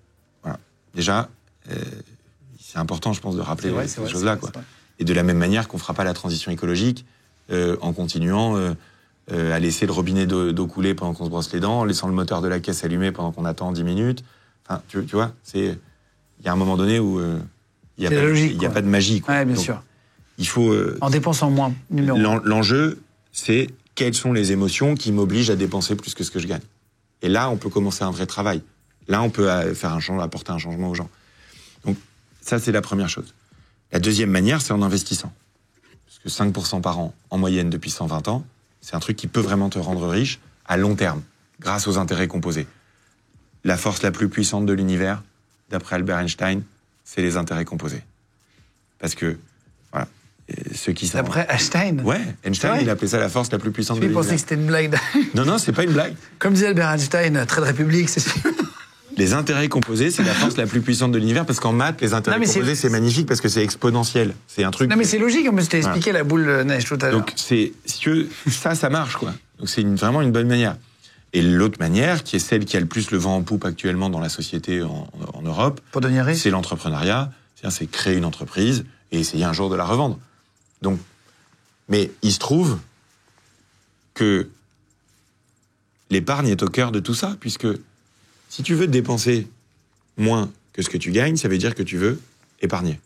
voilà. Déjà, c'est important, je pense, de rappeler ces choses-là. Et de la même manière qu'on ne fera pas la transition écologique en continuant à laisser le robinet d'eau couler pendant qu'on se brosse les dents, en laissant le moteur de la caisse allumé pendant qu'on attend 10 minutes. Enfin, tu vois, il y a un moment donné où il n'y a pas de magie. Oui, bien sûr. Il faut... en dépensant moins, numéro 1. L'enjeu, c'est quelles sont les émotions qui m'obligent à dépenser plus que ce que je gagne. Et là, on peut commencer un vrai travail. Là, on peut apporter un changement aux gens. Donc, ça, c'est la première chose. La deuxième manière, c'est en investissant. Parce que 5% par an, en moyenne, depuis 120 ans, c'est un truc qui peut vraiment te rendre riche à long terme, grâce aux intérêts composés. La force la plus puissante de l'univers, d'après Albert Einstein, c'est les intérêts composés. Parce que, voilà, ceux qui savent... D'après Einstein? Ouais, Einstein, il appelait ça la force la plus puissante de l'univers. Je pensais que c'était une blague. Non, c'est pas une blague. Comme disait Albert Einstein, trait de République, c'est... Les intérêts composés, c'est la force la plus puissante de l'univers, parce qu'en maths, les intérêts composés, c'est magnifique, parce que c'est exponentiel. C'est un truc... Non, mais c'est logique, on me t'ai expliqué la boule de neige tout à l'heure. Donc, ça marche, quoi. Donc, c'est vraiment une bonne manière. Et l'autre manière, qui est celle qui a le plus le vent en poupe actuellement dans la société en Europe, pour devenir riche, c'est l'entrepreneuriat. C'est créer une entreprise et essayer un jour de la revendre. Donc, mais il se trouve que l'épargne est au cœur de tout ça, puisque si tu veux dépenser moins que ce que tu gagnes, ça veut dire que tu veux épargner.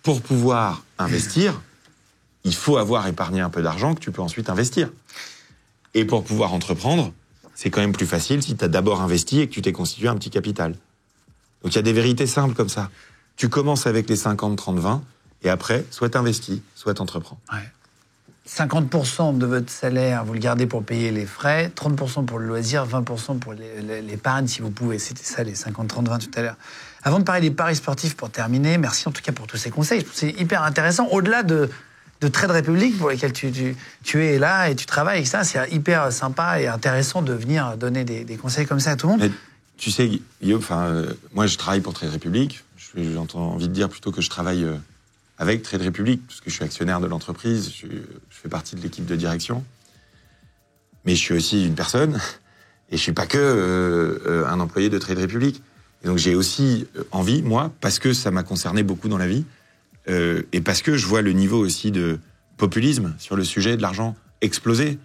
Pour pouvoir investir, il faut avoir épargné un peu d'argent que tu peux ensuite investir. Et pour pouvoir entreprendre, c'est quand même plus facile si tu as d'abord investi et que tu t'es constitué un petit capital. Donc il y a des vérités simples comme ça. Tu commences avec les 50, 30, 20, et après, soit t'investis, soit t'entreprends. Ouais. 50% de votre salaire, vous le gardez pour payer les frais, 30% pour le loisir, 20% pour l'épargne, si vous pouvez. C'était ça, les 50, 30, 20 tout à l'heure. Avant de parler des paris sportifs, pour terminer, merci en tout cas pour tous ces conseils. C'est hyper intéressant. Au-delà de Trade Republic, pour lesquels tu es là et tu travailles avec ça, c'est hyper sympa et intéressant de venir donner des conseils comme ça à tout le monde. Mais, tu sais, Guillaume, moi je travaille pour Trade Republic. J'ai envie de dire plutôt que je travaille avec Trade Republic, parce que je suis actionnaire de l'entreprise, je fais partie de l'équipe de direction. Mais je suis aussi une personne, et je suis pas que un employé de Trade Republic. Et donc j'ai aussi envie, moi, parce que ça m'a concerné beaucoup dans la vie, et parce que je vois le niveau aussi de populisme sur le sujet de l'argent exploser.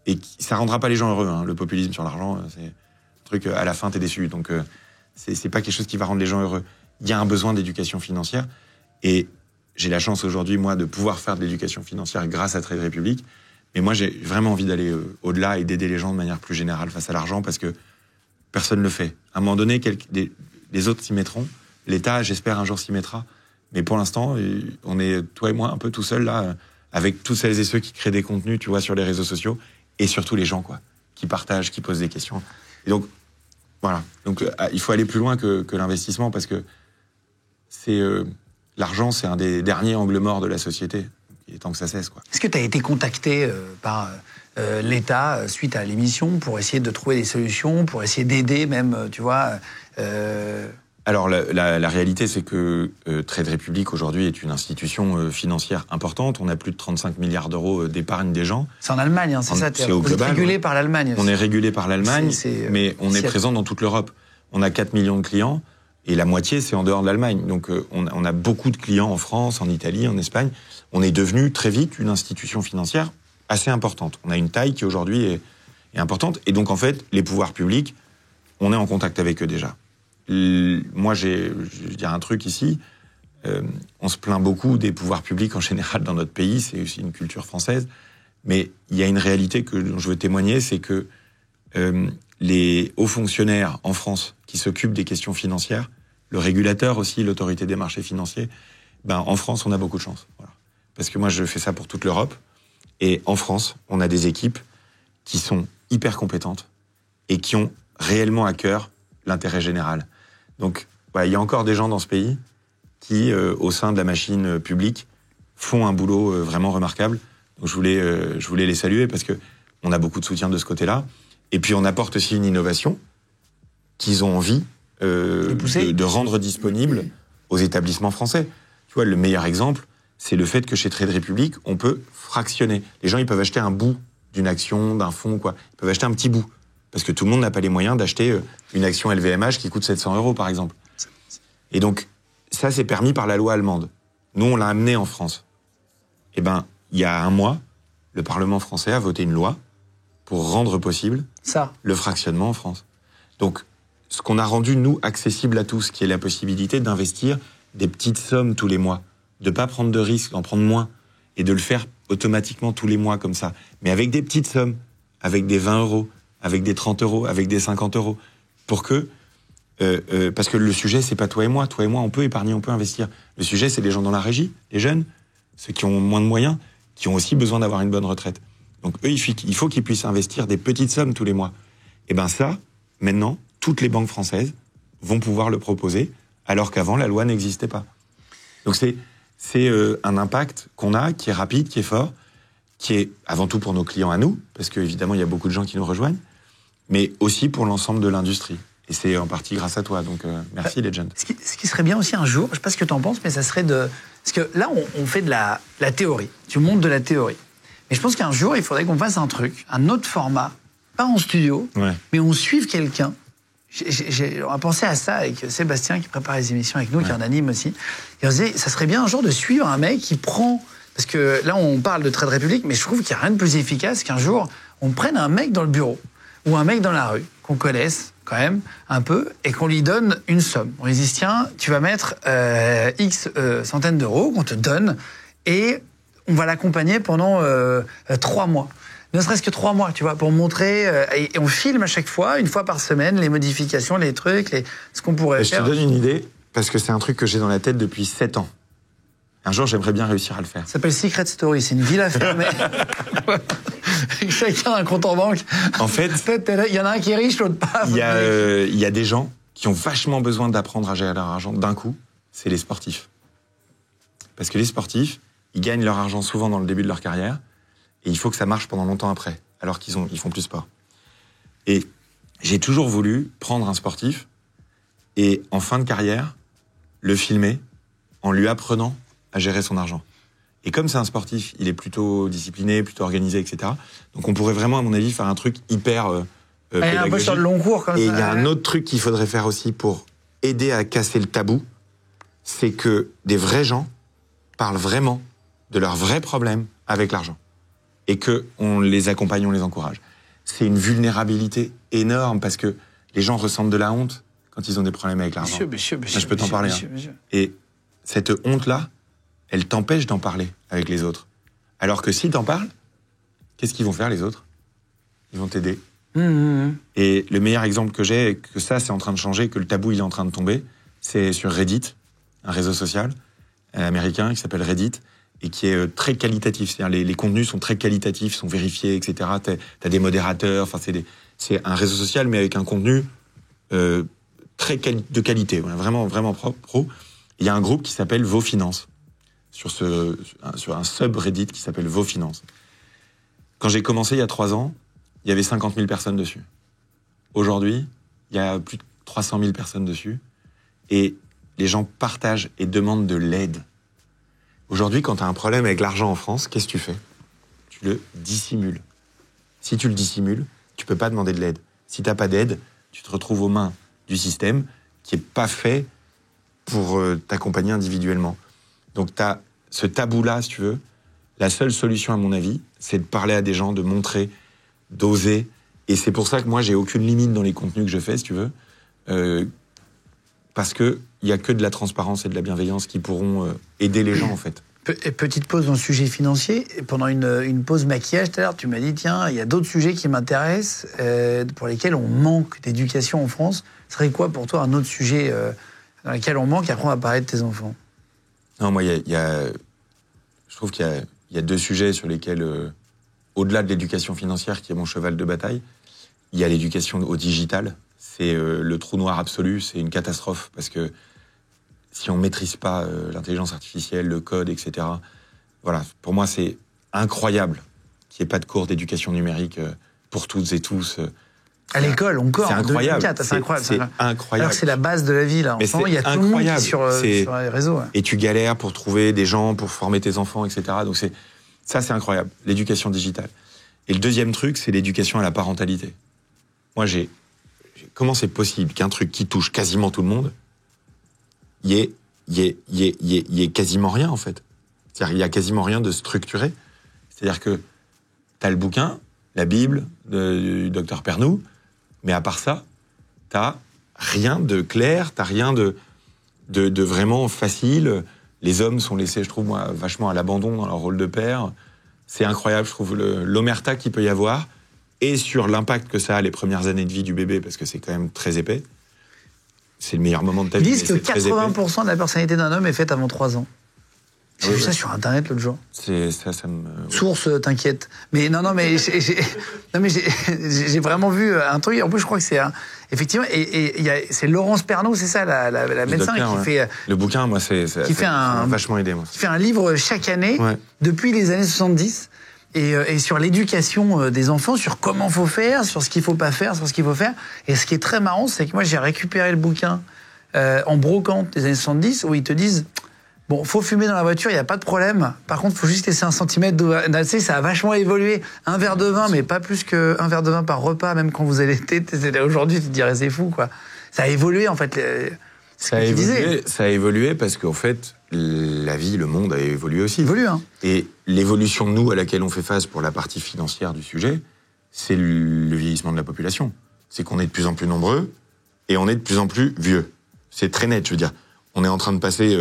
Et ça rendra pas les gens heureux, hein, le populisme sur l'argent, c'est un truc, à la fin t'es déçu. Donc c'est pas quelque chose qui va rendre les gens heureux. Il y a un besoin d'éducation financière, et j'ai la chance aujourd'hui, moi, de pouvoir faire de l'éducation financière grâce à Trade Republic. Mais moi, j'ai vraiment envie d'aller au-delà et d'aider les gens de manière plus générale face à l'argent, parce que personne ne le fait. À un moment donné, les autres s'y mettront. L'État, j'espère, un jour s'y mettra. Mais pour l'instant, on est, toi et moi, un peu tout seuls, là, avec tous celles et ceux qui créent des contenus, tu vois, sur les réseaux sociaux, et surtout les gens, quoi, qui partagent, qui posent des questions. Et donc, voilà. Donc, il faut aller plus loin que l'investissement, parce que l'argent, c'est un des derniers angles morts de la société. Il est temps que ça cesse, quoi. Est-ce que tu as été contacté par l'État suite à l'émission pour essayer de trouver des solutions, pour essayer d'aider même, tu vois Alors, la réalité, c'est que Trade Republic, aujourd'hui, est une institution financière importante. On a plus de 35 milliards d'euros d'épargne des gens. C'est en Allemagne, hein, c'est ça. C'est au global. Vous êtes régulé par l'Allemagne. On est régulé par l'Allemagne, mais on est présent dans toute l'Europe. On a 4 millions de clients, et la moitié, c'est en dehors de l'Allemagne. Donc, on a beaucoup de clients en France, en Italie, en Espagne. On est devenu très vite une institution financière assez importante. On a une taille qui, aujourd'hui, est importante. Et donc, en fait, les pouvoirs publics, on est en contact avec eux déjà. Moi, je vais dire un truc ici. On se plaint beaucoup des pouvoirs publics en général dans notre pays. C'est aussi une culture française. Mais il y a une réalité dont je veux témoigner, c'est que les hauts fonctionnaires en France qui s'occupent des questions financières, le régulateur aussi, l'autorité des marchés financiers, en France, on a beaucoup de chance. Voilà. Parce que moi, je fais ça pour toute l'Europe. Et en France, on a des équipes qui sont hyper compétentes et qui ont réellement à cœur l'intérêt général. Donc, il y a encore des gens dans ce pays qui, au sein de la machine publique, font un boulot vraiment remarquable. Donc, je voulais les saluer parce que on a beaucoup de soutien de ce côté-là. Et puis, on apporte aussi une innovation qu'ils ont envie de rendre disponible aux établissements français. Tu vois, le meilleur exemple, c'est le fait que chez Trade Republic, on peut fractionner. Les gens, ils peuvent acheter un bout d'une action, d'un fonds, quoi. Ils peuvent acheter un petit bout. Parce que tout le monde n'a pas les moyens d'acheter une action LVMH qui coûte 700 €, par exemple. Et donc, ça, c'est permis par la loi allemande. Nous, on l'a amené en France. Eh ben, il y a un mois, le Parlement français a voté une loi pour rendre possible le fractionnement en France. Donc, ce qu'on a rendu, nous, accessible à tous, qui est la possibilité d'investir des petites sommes tous les mois, de pas prendre de risques, d'en prendre moins, et de le faire automatiquement tous les mois comme ça. Mais avec des petites sommes, avec des 20 €, avec des 30 €, avec des 50 €, pour que... parce que le sujet, c'est pas toi et moi. Toi et moi, on peut épargner, on peut investir. Le sujet, c'est les gens dans la régie, les jeunes, ceux qui ont moins de moyens, qui ont aussi besoin d'avoir une bonne retraite. Donc eux, il faut qu'ils puissent investir des petites sommes tous les mois. Et ben ça, maintenant, toutes les banques françaises vont pouvoir le proposer, alors qu'avant, la loi n'existait pas. Donc c'est un impact qu'on a, qui est rapide, qui est fort, qui est avant tout pour nos clients à nous, parce qu'évidemment, il y a beaucoup de gens qui nous rejoignent, mais aussi pour l'ensemble de l'industrie. Et c'est en partie grâce à toi, donc merci Legend. Ce qui serait bien aussi un jour, je ne sais pas ce que tu en penses, mais ça serait de... Parce que là, on fait de la théorie, tu montes de la théorie. Mais je pense qu'un jour, il faudrait qu'on fasse un truc, un autre format, pas en studio, Ouais. mais on suive quelqu'un. On a pensé à ça avec Sébastien qui prépare les émissions avec nous, qui en anime aussi. Et on se disait, ça serait bien un jour de suivre un mec qui prend... Parce que là, on parle de Trade Republic, mais je trouve qu'il n'y a rien de plus efficace qu'un jour, on prenne un mec dans le bureau ou un mec dans la rue, qu'on connaisse quand même un peu, et qu'on lui donne une somme. On lui dit, tiens, tu vas mettre X centaines d'euros qu'on te donne, et on va l'accompagner pendant 3 mois. Ne serait-ce que 3 mois, tu vois, pour montrer... et on filme à chaque fois, une fois par semaine, les modifications, les trucs, ce qu'on pourrait faire. Je te donne une idée, parce que c'est un truc que j'ai dans la tête depuis 7 ans. Un jour, j'aimerais bien réussir à le faire. Ça s'appelle Secret Story, c'est une villa fermée. Chacun a un compte en banque. En fait, il y en a un qui est riche, l'autre pas. Il y a des gens qui ont vachement besoin d'apprendre à gérer leur argent d'un coup, c'est les sportifs. Parce que les sportifs, ils gagnent leur argent souvent dans le début de leur carrière, et il faut que ça marche pendant longtemps après, alors qu'ils font plus sport. Et j'ai toujours voulu prendre un sportif et, en fin de carrière, le filmer en lui apprenant à gérer son argent. Et comme c'est un sportif, il est plutôt discipliné, plutôt organisé, etc. Donc on pourrait vraiment, à mon avis, faire un truc hyper pédagogique. Un peu sur le long cours, comme ça. Et il y a un autre truc qu'il faudrait faire aussi pour aider à casser le tabou, c'est que des vrais gens parlent vraiment de leurs vrais problèmes avec l'argent. Et qu'on les accompagne, on les encourage. C'est une vulnérabilité énorme parce que les gens ressentent de la honte quand ils ont des problèmes avec l'argent. Je peux t'en parler. Et cette honte-là, elle t'empêche d'en parler avec les autres. Alors que si t'en parles, qu'est-ce qu'ils vont faire les autres? Ils vont t'aider. Et le meilleur exemple que j'ai, que ça c'est en train de changer, que le tabou il est en train de tomber, c'est sur Reddit, un réseau social américain qui s'appelle Reddit, et qui est très qualitatif. C'est-à-dire les contenus sont très qualitatifs, sont vérifiés, etc. T'as des modérateurs, enfin c'est un réseau social, mais avec un contenu très de qualité, vraiment, vraiment pro. Il y a un groupe qui s'appelle Vos Finances, sur un subreddit qui s'appelle Vos Finances. Quand j'ai commencé il y a 3 ans, il y avait 50 000 personnes dessus. Aujourd'hui, il y a plus de 300 000 personnes dessus. Et les gens partagent et demandent de l'aide. Aujourd'hui, quand tu as un problème avec l'argent en France, qu'est-ce que tu fais? Tu le dissimules. Si tu le dissimules, tu peux pas demander de l'aide. Si t'as pas d'aide, tu te retrouves aux mains du système qui est pas fait pour t'accompagner individuellement. Donc tu as ce tabou-là, si tu veux. La seule solution, à mon avis, c'est de parler à des gens, de montrer, d'oser. Et c'est pour ça que moi, j'ai aucune limite dans les contenus que je fais, si tu veux. Parce qu'il n'y a que de la transparence et de la bienveillance qui pourront aider les gens, en fait. Petite pause dans le sujet financier. Pendant une pause maquillage, tout à l'heure, tu m'as dit, tiens, il y a d'autres sujets qui m'intéressent, pour lesquels on manque d'éducation en France. Ce serait quoi, pour toi, un autre sujet dans lequel on manque, et après on va parler de tes enfants? Non, moi, je trouve qu'il y a 2 sujets sur lesquels, au-delà de l'éducation financière, qui est mon cheval de bataille, il y a l'éducation au digital. C'est le trou noir absolu, c'est une catastrophe, parce que si on ne maîtrise pas l'intelligence artificielle, le code, etc., voilà, pour moi, c'est incroyable qu'il n'y ait pas de cours d'éducation numérique pour toutes et tous. À l'école, encore, c'est incroyable. 2004, c'est incroyable. C'est incroyable. Alors que c'est la base de la vie, là. En ce moment, il y a tout le monde qui est sur les réseaux. Ouais. Et tu galères pour trouver des gens, pour former tes enfants, etc. Donc ça, c'est incroyable, l'éducation digitale. Et le deuxième truc, c'est l'éducation à la parentalité. Moi, comment c'est possible qu'un truc qui touche quasiment tout le monde, il y ait quasiment rien, en fait. C'est-à-dire, il y a quasiment rien de structuré. C'est-à-dire que t'as le bouquin, la Bible du docteur Pernou, mais à part ça, t'as rien de clair, t'as rien de vraiment facile. Les hommes sont laissés, je trouve, moi, vachement à l'abandon dans leur rôle de père. C'est incroyable, je trouve, l'omerta qu'il peut y avoir, et sur l'impact que ça a les premières années de vie du bébé, parce que c'est quand même très épais. C'est le meilleur moment de ta vie. Ils disent que 80% de la personnalité d'un homme est faite avant 3 ans. J'ai vu ça sur Internet l'autre jour. Ça me... Source, t'inquiète. Mais non, mais j'ai vraiment vu un truc. En plus, je crois que c'est effectivement, c'est Laurence Pernou, c'est ça, la médecin qui fait. Le bouquin, moi, ça m'a vachement aidé, moi. Qui fait un livre chaque année depuis les années 70. Et sur l'éducation des enfants, sur comment faut faire, sur ce qu'il faut pas faire, sur ce qu'il faut faire. Et ce qui est très marrant, c'est que moi, j'ai récupéré le bouquin en brocante des années 70, où ils te disent, Bon, faut fumer dans la voiture, il n'y a pas de problème. Par contre, il faut juste laisser 1 centimètre d'eau. Tu sais, ça a vachement évolué. Un verre de vin, mais pas plus qu'un verre de vin par repas, même quand vous allez aujourd'hui, tu te dirais, c'est fou, quoi. Ça a évolué, en fait. Ça a évolué parce qu'en fait, la vie, le monde a évolué aussi. Évolue, hein. Et l'évolution, nous, à laquelle on fait face pour la partie financière du sujet, c'est le vieillissement de la population. C'est qu'on est de plus en plus nombreux et on est de plus en plus vieux. C'est très net, je veux dire. On est en train de passer...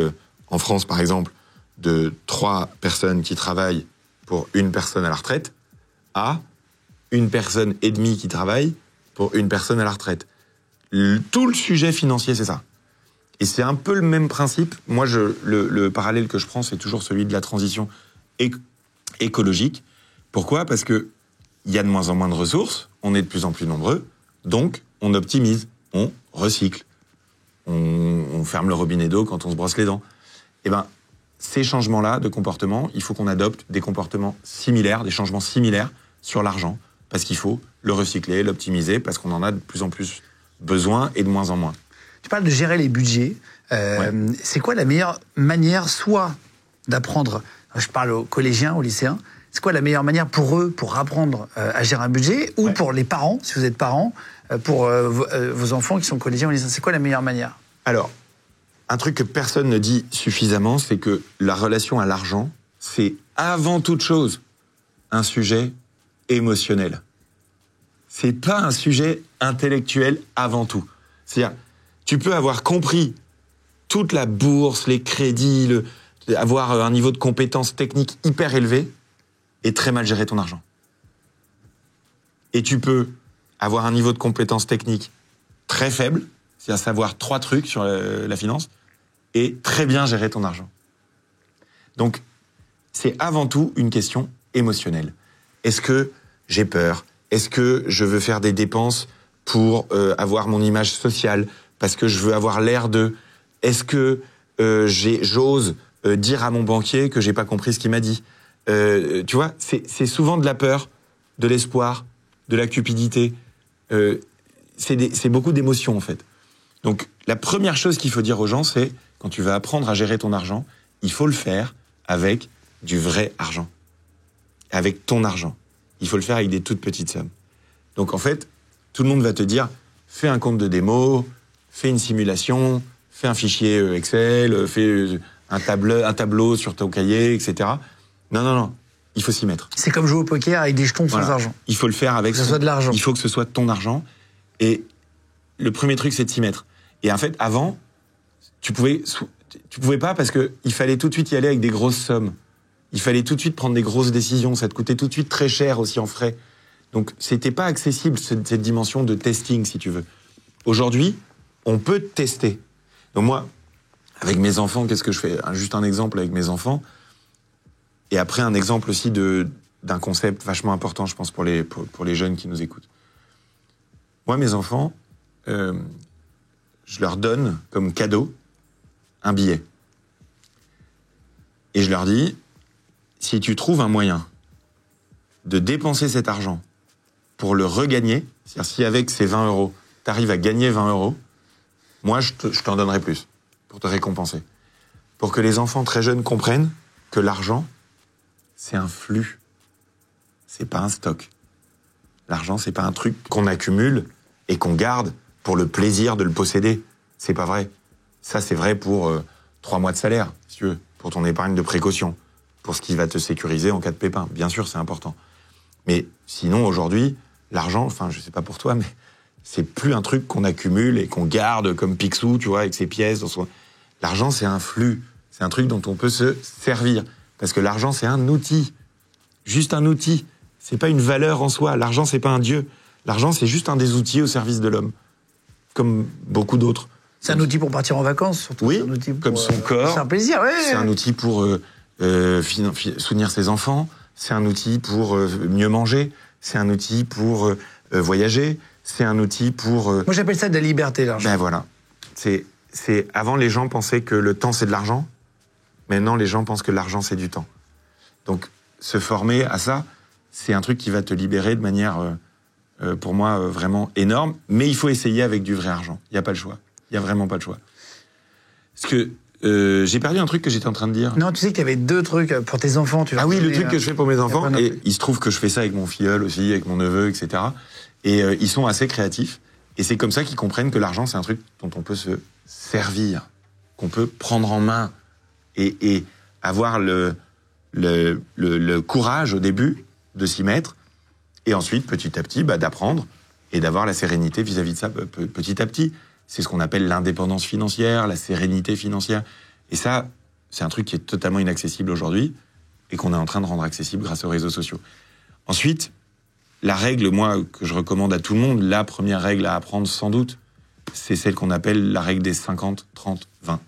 en France, par exemple, de 3 personnes qui travaillent pour 1 personne à la retraite à 1,5 personne qui travaille pour 1 personne à la retraite. Tout le sujet financier, c'est ça. Et c'est un peu le même principe. Moi, le parallèle que je prends, c'est toujours celui de la transition écologique. Pourquoi ? Parce qu'il y a de moins en moins de ressources, on est de plus en plus nombreux, donc on optimise, on recycle, on ferme le robinet d'eau quand on se brosse les dents. Eh ben, ces changements-là de comportement, il faut qu'on adopte des comportements similaires, des changements similaires sur l'argent, parce qu'il faut le recycler, l'optimiser, parce qu'on en a de plus en plus besoin et de moins en moins. Tu parles de gérer les budgets. Ouais. C'est quoi la meilleure manière, soit d'apprendre, je parle aux collégiens, aux lycéens, c'est quoi la meilleure manière pour eux, pour apprendre à gérer un budget, ou pour les parents, si vous êtes parents, pour vos enfants qui sont collégiens ou lycéens, c'est quoi la meilleure manière ? Alors, un truc que personne ne dit suffisamment, c'est que la relation à l'argent, c'est avant toute chose un sujet émotionnel. C'est pas un sujet intellectuel avant tout. C'est-à-dire, tu peux avoir compris toute la bourse, les crédits, avoir un niveau de compétence technique hyper élevé et très mal gérer ton argent. Et tu peux avoir un niveau de compétence technique très faible, c'est-à-dire savoir 3 trucs sur la finance, et très bien gérer ton argent. Donc, c'est avant tout une question émotionnelle. Est-ce que j'ai peur ? Est-ce que je veux faire des dépenses pour avoir mon image sociale ? Parce que je veux avoir l'air de... Est-ce que j'ose dire à mon banquier que j'ai pas compris ce qu'il m'a dit ? Tu vois, c'est souvent de la peur, de l'espoir, de la cupidité. C'est beaucoup d'émotions, en fait. Donc, la première chose qu'il faut dire aux gens, c'est, quand tu vas apprendre à gérer ton argent, il faut le faire avec du vrai argent. Avec ton argent. Il faut le faire avec des toutes petites sommes. Donc, en fait, tout le monde va te dire, fais un compte de démo, fais une simulation, fais un fichier Excel, fais un tableau sur ton cahier, etc. Non. Il faut s'y mettre. C'est comme jouer au poker avec des jetons sans argent. Il faut le faire avec... Que ce soit de l'argent. Il faut que ce soit ton argent. Et le premier truc, c'est de s'y mettre. Et en fait, avant, tu pouvais pas parce que il fallait tout de suite y aller avec des grosses sommes. Il fallait tout de suite prendre des grosses décisions. Ça te coûtait tout de suite très cher aussi en frais. Donc, c'était pas accessible, cette dimension de testing, si tu veux. Aujourd'hui, on peut tester. Donc moi, avec mes enfants, qu'est-ce que je fais ? Juste un exemple avec mes enfants. Et après, un exemple aussi d'un concept vachement important, je pense, pour les jeunes qui nous écoutent. Moi, mes enfants, je leur donne comme cadeau un billet. Et je leur dis, si tu trouves un moyen de dépenser cet argent pour le regagner, c'est-à-dire si avec ces 20 €, tu arrives à gagner 20 €, moi, je t'en donnerai plus pour te récompenser. Pour que les enfants très jeunes comprennent que l'argent, c'est un flux. C'est pas un stock. L'argent, c'est pas un truc qu'on accumule et qu'on garde pour le plaisir de le posséder. C'est pas vrai. Ça, c'est vrai pour 3 mois de salaire, si tu veux, pour ton épargne de précaution, pour ce qui va te sécuriser en cas de pépin. Bien sûr, c'est important. Mais sinon, aujourd'hui, l'argent, enfin, je sais pas pour toi, mais c'est plus un truc qu'on accumule et qu'on garde comme Picsou, tu vois, avec ses pièces. L'argent, c'est un flux. C'est un truc dont on peut se servir. Parce que l'argent, c'est un outil. Juste un outil. C'est pas une valeur en soi. L'argent, c'est pas un dieu. L'argent, c'est juste un des outils au service de l'homme. Comme beaucoup d'autres. C'est un outil pour partir en vacances, surtout. Oui, c'est un outil pour, comme son corps. C'est un plaisir, oui. C'est un outil pour soutenir ses enfants. C'est un outil pour mieux manger. C'est un outil pour voyager. C'est un outil pour... Moi, j'appelle ça de la liberté, l'argent. Ben voilà. Avant, les gens pensaient que le temps, c'est de l'argent. Maintenant, les gens pensent que l'argent, c'est du temps. Donc, se former à ça, c'est un truc qui va te libérer de manière, pour moi, vraiment énorme. Mais il faut essayer avec du vrai argent. Il n'y a pas le choix. Il n'y a vraiment pas le choix. j'ai perdu un truc que j'étais en train de dire. Non, tu sais que tu avais 2 trucs pour tes enfants. Ah oui, le truc que je fais pour mes enfants. Et il se trouve que je fais ça avec mon filleul aussi, avec mon neveu, etc. Et ils sont assez créatifs. Et c'est comme ça qu'ils comprennent que l'argent, c'est un truc dont on peut se servir, qu'on peut prendre en main et avoir le courage au début de s'y mettre. Et ensuite, petit à petit, d'apprendre et d'avoir la sérénité vis-à-vis de ça petit à petit. C'est ce qu'on appelle l'indépendance financière, la sérénité financière. Et ça, c'est un truc qui est totalement inaccessible aujourd'hui et qu'on est en train de rendre accessible grâce aux réseaux sociaux. Ensuite, la règle, moi, que je recommande à tout le monde, la première règle à apprendre sans doute, c'est celle qu'on appelle la règle des 50, 30, 20.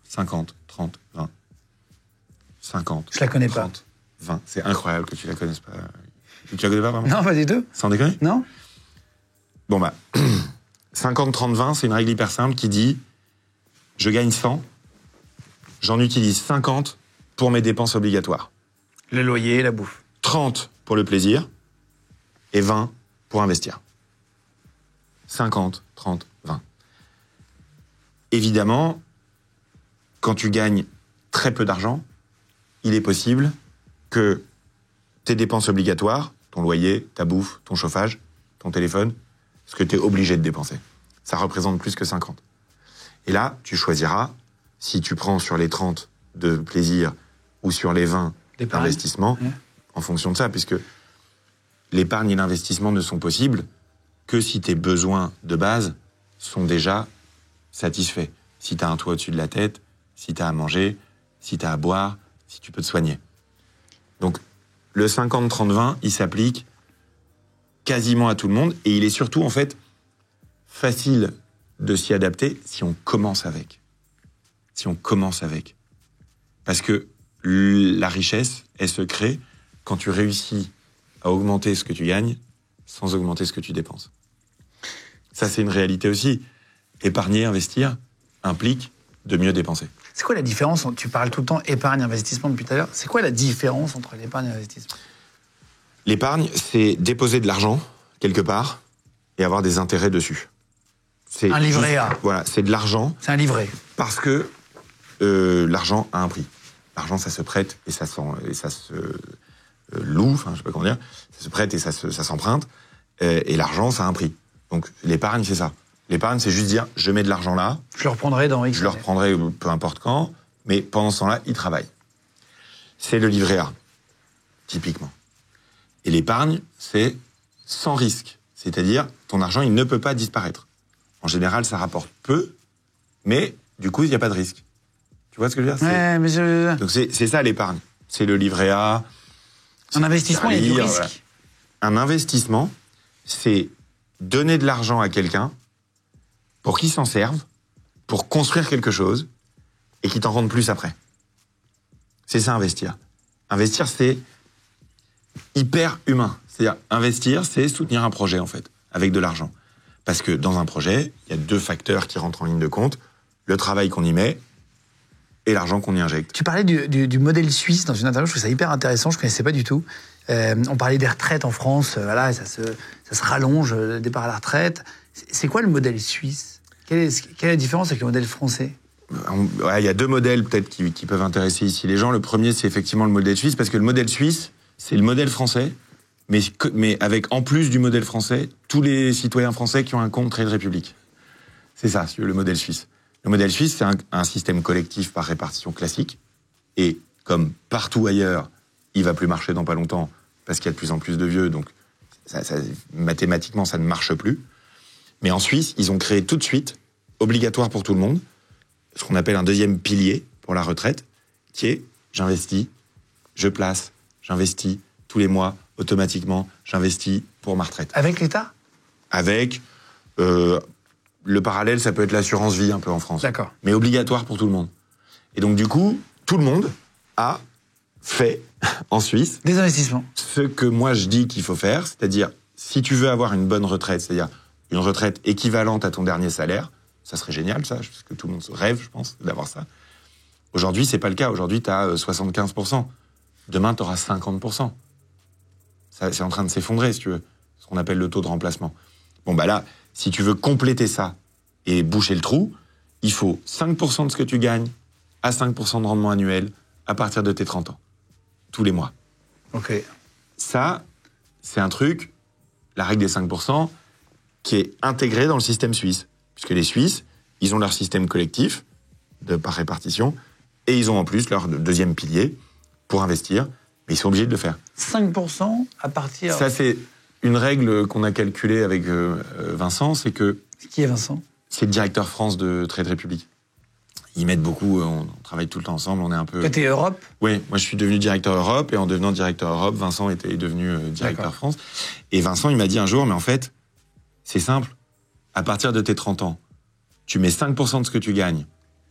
50, 30, 20. 50, je la connais 30, 20. C'est incroyable que tu la connaisses pas. Tu la connais pas vraiment? Non, pas du tout. Sans déconner? Non. Bon 50, 30, 20, c'est une règle hyper simple qui dit je gagne 100, j'en utilise 50 pour mes dépenses obligatoires. Le loyer, la bouffe. 30 pour le plaisir et 20 pour investir. 50, 30, 20. Évidemment, quand tu gagnes très peu d'argent, il est possible que tes dépenses obligatoires, ton loyer, ta bouffe, ton chauffage, ton téléphone, ce que tu es obligé de dépenser, ça représente plus que 50. Et là, tu choisiras, si tu prends sur les 30 de plaisir ou sur les 20 d'investissement, en fonction de ça, puisque l'épargne et l'investissement ne sont possibles que si tes besoins de base sont déjà satisfaits. Si tu as un toit au-dessus de la tête, si tu as à manger, si tu as à boire, si tu peux te soigner. Donc, le 50-30-20, il s'applique quasiment à tout le monde, et il est surtout, en fait, facile de s'y adapter si on commence avec. Si on commence avec. Parce que la richesse, elle se crée quand tu réussis à augmenter ce que tu gagnes sans augmenter ce que tu dépenses. Ça, c'est une réalité aussi. Épargner, investir implique de mieux dépenser. C'est quoi la différence? Tu parles tout le temps épargne, investissement depuis tout à l'heure. C'est quoi la différence entre l'épargne et l'investissement? L'épargne, c'est déposer de l'argent quelque part et avoir des intérêts dessus. C'est un livret A. Voilà, c'est de l'argent. C'est un livret. Parce que l'argent a un prix. L'argent, ça se prête et ça se loue, enfin, je sais pas comment dire. Ça se prête et ça s'emprunte. Et l'argent, ça a un prix. Donc, l'épargne, c'est ça. L'épargne, c'est juste dire, je mets de l'argent là. Je le reprendrai dans X. Je le reprendrai peu importe quand, mais pendant ce temps-là, il travaille. C'est le livret A, typiquement. Et l'épargne, c'est sans risque. C'est-à-dire, ton argent, il ne peut pas disparaître. En général, ça rapporte peu, mais du coup, il n'y a pas de risque. Tu vois ce que je veux dire? Ouais, mais Donc, c'est ça l'épargne. C'est le livret A. Un investissement, il y a du risque. Voilà. Un investissement, c'est donner de l'argent à quelqu'un pour qu'il s'en serve, pour construire quelque chose, et qu'il t'en rende plus après. C'est ça, investir. Investir, c'est hyper humain. C'est-à-dire, investir, c'est soutenir un projet, en fait, avec de l'argent. Parce que dans un projet, il y a 2 facteurs qui rentrent en ligne de compte. Le travail qu'on y met et l'argent qu'on y injecte. Tu parlais du modèle suisse dans une interview, je trouve ça hyper intéressant, je ne connaissais pas du tout. On parlait des retraites en France, voilà, ça se rallonge, le départ à la retraite. C'est quoi le modèle suisse? Quelle est la différence avec le modèle français? Il y a 2 modèles peut-être qui peuvent intéresser ici les gens. Le premier, c'est effectivement le modèle suisse, parce que le modèle suisse, c'est le modèle français, mais avec, en plus du modèle français, tous les citoyens français qui ont un compte Trade Republic. C'est ça, le modèle suisse. Le modèle suisse, c'est un système collectif par répartition classique, et comme partout ailleurs, il va plus marcher dans pas longtemps, parce qu'il y a de plus en plus de vieux, donc mathématiquement, ça ne marche plus. Mais en Suisse, ils ont créé tout de suite, obligatoire pour tout le monde, ce qu'on appelle un deuxième pilier pour la retraite, qui est j'investis, je place, j'investis tous les mois, automatiquement, j'investis pour ma retraite. Avec l'État? Avec le parallèle, ça peut être l'assurance vie un peu en France. D'accord. Mais obligatoire pour tout le monde. Et donc du coup, tout le monde a fait en Suisse des investissements. Ce que moi je dis qu'il faut faire, c'est-à-dire si tu veux avoir une bonne retraite, c'est-à-dire une retraite équivalente à ton dernier salaire, ça serait génial, ça, parce que tout le monde rêve, je pense, d'avoir ça. Aujourd'hui, c'est pas le cas. Aujourd'hui, tu as 75%. Demain, tu auras 50%. Ça, c'est en train de s'effondrer, si tu veux, ce qu'on appelle le taux de remplacement. Bon, bah là, si tu veux compléter ça et boucher le trou, il faut 5% de ce que tu gagnes à 5% de rendement annuel à partir de tes 30 ans, tous les mois. Ok. Ça, c'est un truc, la règle des 5%, qui est intégrée dans le système suisse. Puisque les Suisses, ils ont leur système collectif, par répartition, et ils ont en plus leur deuxième pilier pour investir, mais ils sont obligés de le faire. 5% à partir... Ça, c'est une règle qu'on a calculée avec Vincent, c'est que... Qui est Vincent ? C'est le directeur France de Trade Republic. Ils m'aident beaucoup, on travaille tout le temps ensemble, on est un peu... Côté Europe ? Oui, moi je suis devenu directeur Europe, et en devenant directeur Europe, Vincent est devenu directeur France. Et Vincent, il m'a dit un jour, mais en fait, c'est simple, à partir de tes 30 ans, tu mets 5% de ce que tu gagnes,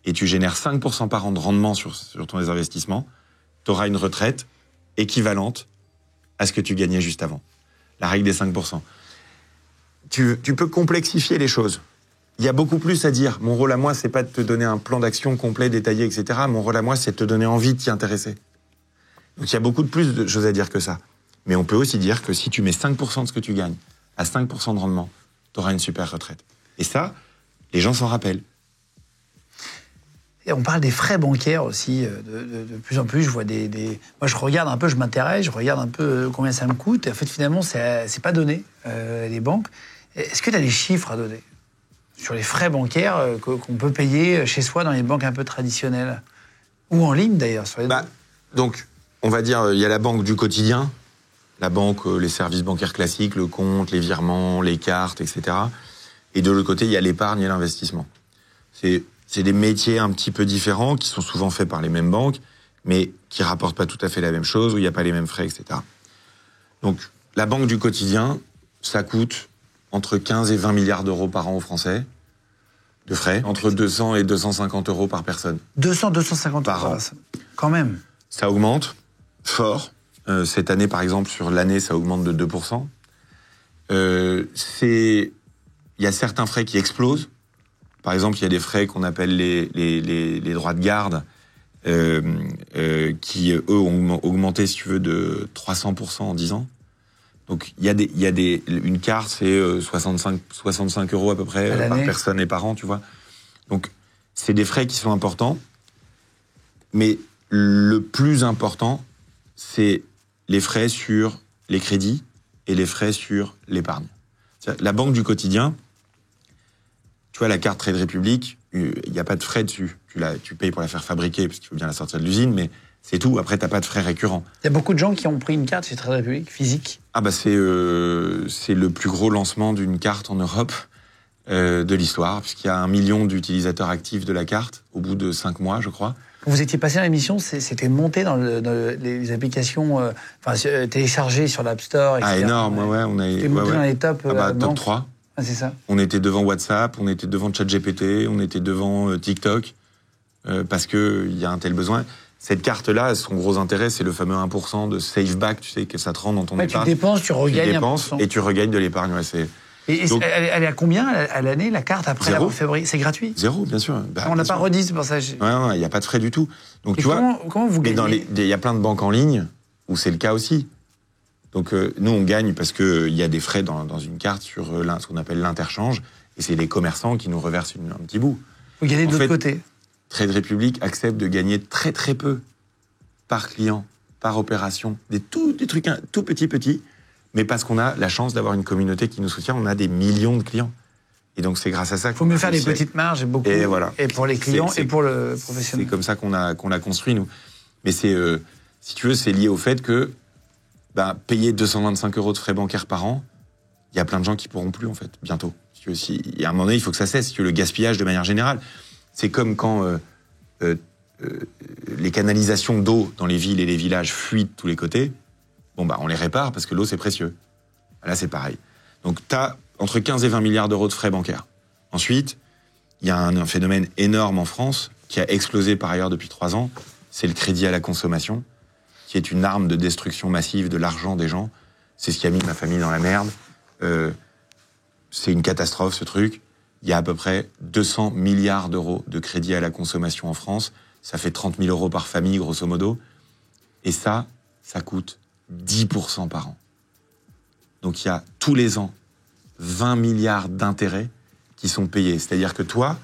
et tu génères 5% par an de rendement sur ton investissements, tu auras une retraite équivalente à ce que tu gagnais juste avant. La règle des 5%. Tu peux complexifier les choses. Il y a beaucoup plus à dire. Mon rôle à moi, c'est pas de te donner un plan d'action complet, détaillé, etc. Mon rôle à moi, c'est de te donner envie de t'y intéresser. Donc il y a beaucoup plus de choses à dire que ça. Mais on peut aussi dire que si tu mets 5% de ce que tu gagnes à 5% de rendement, tu auras une super retraite. Et ça, les gens s'en rappellent. Et on parle des frais bancaires aussi, de plus en plus. Je vois moi, je regarde un peu, je m'intéresse, je regarde un peu combien ça me coûte. Et en fait, finalement, c'est pas donné, les banques. Est-ce que tu as des chiffres à donner sur les frais bancaires qu'on peut payer chez soi dans les banques un peu traditionnelles ? Ou en ligne, d'ailleurs, sur les deux. Donc, on va dire, il y a la banque du quotidien, la banque, les services bancaires classiques, le compte, les virements, les cartes, etc. Et de l'autre côté, il y a l'épargne et l'investissement. C'est des métiers un petit peu différents, qui sont souvent faits par les mêmes banques, mais qui rapportent pas tout à fait la même chose, où il n'y a pas les mêmes frais, etc. Donc, la banque du quotidien, ça coûte entre 15 et 20 milliards d'euros par an aux Français, de frais, entre 200 et 250 euros par personne. 200-250 par euros, an. Quand même. Ça augmente fort. Cette année, par exemple, sur l'année, ça augmente de 2%. Il y a certains frais qui explosent. Par exemple, il y a des frais qu'on appelle les droits de garde, qui, eux, ont augmenté, si tu veux, de 300% en 10 ans. Donc, une carte, c'est 65 euros à peu près par personne et par an, tu vois. Donc, c'est des frais qui sont importants. Mais le plus important, c'est les frais sur les crédits et les frais sur l'épargne. La banque du quotidien, tu vois, la carte Trade Republic, il n'y a pas de frais dessus. Tu payes pour la faire fabriquer, parce qu'il faut bien la sortir de l'usine, mais c'est tout. Après, tu n'as pas de frais récurrents. Il y a beaucoup de gens qui ont pris une carte chez Trade Republic, physique. C'est le plus gros lancement d'une carte en Europe de l'histoire, puisqu'il y a 1 million d'utilisateurs actifs de la carte, au bout de 5 mois, je crois. Vous étiez passé à l'émission, c'était monté dans les applications téléchargées sur l'App Store, etc. Énorme, ouais. On a monté dans les tops. Top 3. Ah, c'est ça. On était devant WhatsApp, on était devant ChatGPT, on était devant TikTok, parce qu'il y a un tel besoin. Cette carte-là, son gros intérêt, c'est le fameux 1% de save back, tu sais, que ça te rend dans ton épargne. Tu dépenses, tu regagnes. Tu dépenses et tu regagnes de l'épargne. Ouais, Donc, elle est à combien à l'année, la carte, après l'avoir fabriquée ? C'est gratuit ? 0, bien sûr. On n'a pas redit, c'est pour ça. Ouais, il n'y a pas de frais du tout. Donc, comment vous gagnez ? Il y a plein de banques en ligne où c'est le cas aussi. Donc, nous, on gagne parce qu'il y a des frais dans une carte sur ce qu'on appelle l'interchange, et c'est les commerçants qui nous reversent un petit bout. Vous gagnez de l'autre côté. Trade Republic accepte de gagner très très peu par client, par opération, des trucs tout petits, mais parce qu'on a la chance d'avoir une communauté qui nous soutient, on a des millions de clients. Et donc c'est grâce à ça qu'il faut mieux faire des petites marges et beaucoup. Et voilà. Et pour les clients et pour le professionnel. C'est comme ça qu'on l'a construit, nous. Mais c'est, si tu veux, c'est lié au fait que payer 225 euros de frais bancaires par an, il y a plein de gens qui pourront plus, en fait, bientôt. Si tu veux, il y a un moment donné, il faut que ça cesse. Si tu veux, le gaspillage de manière générale. C'est comme quand les canalisations d'eau dans les villes et les villages fuient de tous les côtés. On les répare parce que l'eau, c'est précieux. Là, c'est pareil. Donc, tu as entre 15 et 20 milliards d'euros de frais bancaires. Ensuite, il y a un phénomène énorme en France qui a explosé par ailleurs depuis 3 ans. C'est le crédit à la consommation, qui est une arme de destruction massive de l'argent des gens. C'est ce qui a mis ma famille dans la merde. C'est une catastrophe, ce truc. Il y a à peu près 200 milliards d'euros de crédit à la consommation en France. Ça fait 30 000 euros par famille, grosso modo. Et ça coûte 10% par an. Donc il y a tous les ans 20 milliards d'intérêts qui sont payés. C'est-à-dire que toi,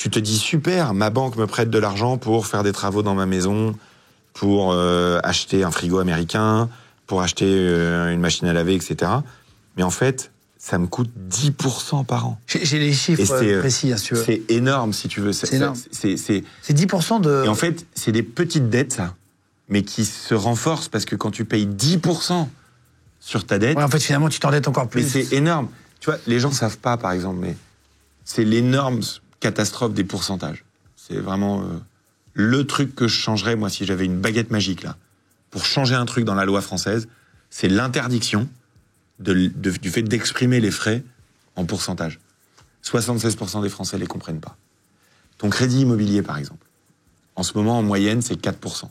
tu te dis super, ma banque me prête de l'argent pour faire des travaux dans ma maison, pour acheter un frigo américain, pour acheter une machine à laver, etc. Mais en fait, ça me coûte 10% par an. J'ai les chiffres précis, si tu veux. C'est énorme, si tu veux. C'est énorme. C'est 10% de... Et en fait, c'est des petites dettes, ça, mais qui se renforcent parce que quand tu payes 10% sur ta dette... Ouais, en fait, finalement, tu t'endettes encore plus. Mais c'est énorme. Tu vois, les gens savent pas, par exemple, mais c'est l'énorme catastrophe des pourcentages. C'est vraiment le truc que je changerais, moi, si j'avais une baguette magique, là. Pour changer un truc dans la loi française, c'est l'interdiction du fait d'exprimer les frais en pourcentage. 76% des Français les comprennent pas. Ton crédit immobilier, par exemple, en ce moment, en moyenne, c'est 4%.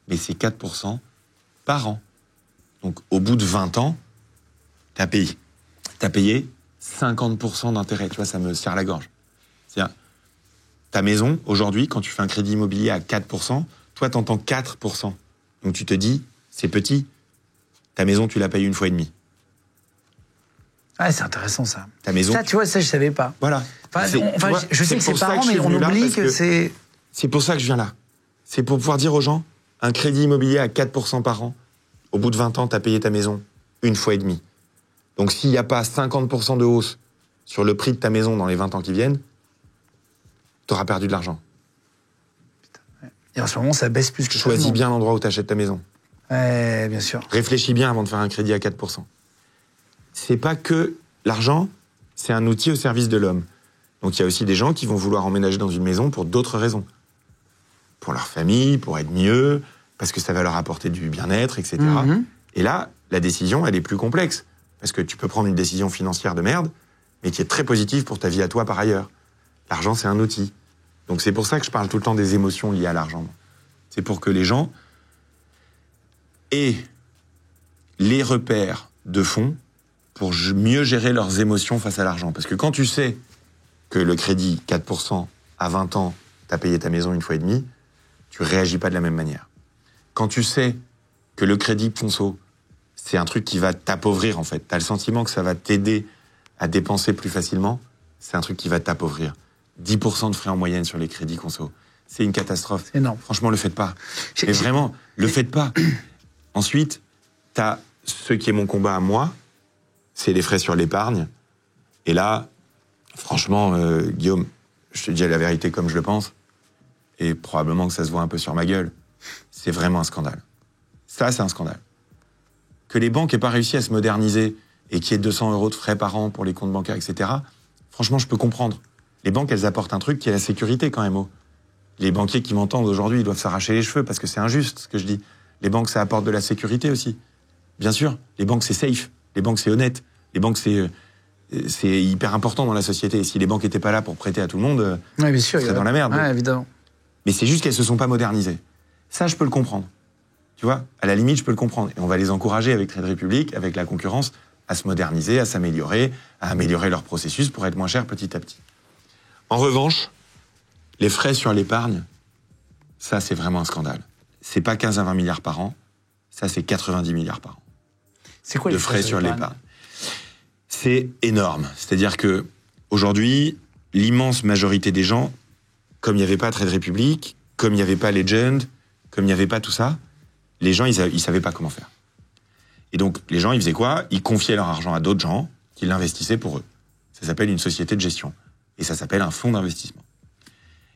Mais c'est 4% par an. Donc, au bout de 20 ans, t'as payé 50% d'intérêt. Tu vois, ça me serre la gorge. C'est-à-dire, ta maison, aujourd'hui, quand tu fais un crédit immobilier à 4%, toi, t'entends 4%. Donc, tu te dis, c'est petit. Ta maison, tu la payes 1,5 fois. Ah, c'est intéressant, ça. Ta maison. Ça, tu vois, ça, je savais pas. Voilà. Je sais que c'est parents, mais on oublie que c'est... C'est pour ça que je viens là. C'est pour pouvoir dire aux gens, un crédit immobilier à 4% par an, au bout de 20 ans, t'as payé ta maison 1,5 fois. Donc, s'il n'y a pas 50% de hausse sur le prix de ta maison dans les 20 ans qui viennent, t'auras perdu de l'argent. Et en ce moment, ça baisse plus que ça. Choisis bien l'endroit où t'achètes ta maison. Ouais, bien sûr. Réfléchis bien avant de faire un crédit à 4%. C'est pas que l'argent, c'est un outil au service de l'homme. Donc il y a aussi des gens qui vont vouloir emménager dans une maison pour d'autres raisons. Pour leur famille, pour être mieux, parce que ça va leur apporter du bien-être, etc. Mm-hmm. Et là, la décision, elle est plus complexe. Parce que tu peux prendre une décision financière de merde, mais qui est très positive pour ta vie à toi par ailleurs. L'argent, c'est un outil. Donc c'est pour ça que je parle tout le temps des émotions liées à l'argent. C'est pour que les gens aient les repères de fond pour mieux gérer leurs émotions face à l'argent. Parce que quand tu sais que le crédit, 4%, à 20 ans, t'as payé ta maison 1,5 fois, tu réagis pas de la même manière. Quand tu sais que le crédit Ponceau, c'est un truc qui va t'appauvrir, en fait, t'as le sentiment que ça va t'aider à dépenser plus facilement, c'est un truc qui va t'appauvrir. 10% de frais en moyenne sur les crédits conso. C'est une catastrophe. C'est énorme. Franchement, le faites pas. Mais vraiment, le faites pas. Ensuite, t'as ce qui est mon combat à moi, c'est les frais sur l'épargne. Et là, franchement, Guillaume, je te dis la vérité comme je le pense, et probablement que ça se voit un peu sur ma gueule, c'est vraiment un scandale. Ça, c'est un scandale. Que les banques aient pas réussi à se moderniser et qu'il y ait 200 € de frais par an pour les comptes bancaires, etc., franchement, je peux comprendre. Les banques, elles apportent un truc qui est la sécurité quand même. Les banquiers qui m'entendent aujourd'hui, ils doivent s'arracher les cheveux parce que c'est injuste ce que je dis. Les banques, ça apporte de la sécurité aussi. Bien sûr, les banques, c'est safe. Les banques, c'est honnête. Les banques, c'est hyper important dans la société. Et si les banques n'étaient pas là pour prêter à tout le monde, ouais, bien sûr, on serait dans la merde. Ouais, évidemment. Mais c'est juste qu'elles se sont pas modernisées. Ça, je peux le comprendre. Tu vois, à la limite, je peux le comprendre. Et on va les encourager avec Trade Republic, avec la concurrence, à se moderniser, à s'améliorer, à améliorer leur processus pour être moins cher petit à petit. En revanche, les frais sur l'épargne, ça, c'est vraiment un scandale. C'est pas 15 à 20 milliards par an, ça, c'est 90 milliards par an. C'est quoi les frais sur l'épargne? C'est énorme. C'est-à-dire que aujourd'hui, l'immense majorité des gens, comme il n'y avait pas Trade Republic, comme il n'y avait pas Legend, comme il n'y avait pas tout ça, les gens, ils savaient pas comment faire. Et donc, les gens, ils faisaient quoi? Ils confiaient leur argent à d'autres gens qui l'investissaient pour eux. Ça s'appelle une société de gestion. Et ça s'appelle un fonds d'investissement.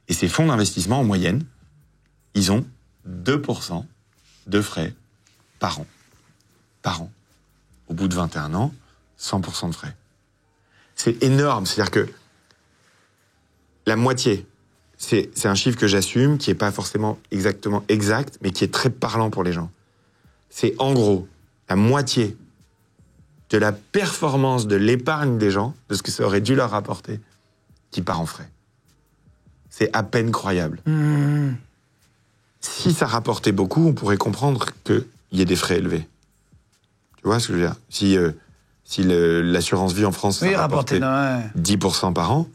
Et ces fonds d'investissement, en moyenne, ils ont 2% de frais par an. Par an. Au bout de 21 ans, 100% de frais. C'est énorme. C'est-à-dire que la moitié, c'est un chiffre que j'assume, qui n'est pas forcément exactement exact, mais qui est très parlant pour les gens. C'est en gros la moitié de la performance de l'épargne des gens, de ce que ça aurait dû leur rapporter, qui part en frais. C'est à peine croyable. Mmh. Si ça rapportait beaucoup, on pourrait comprendre qu'il y ait des frais élevés. Tu vois ce que je veux dire? Si l'assurance vie en France, ça rapportait 10% par an,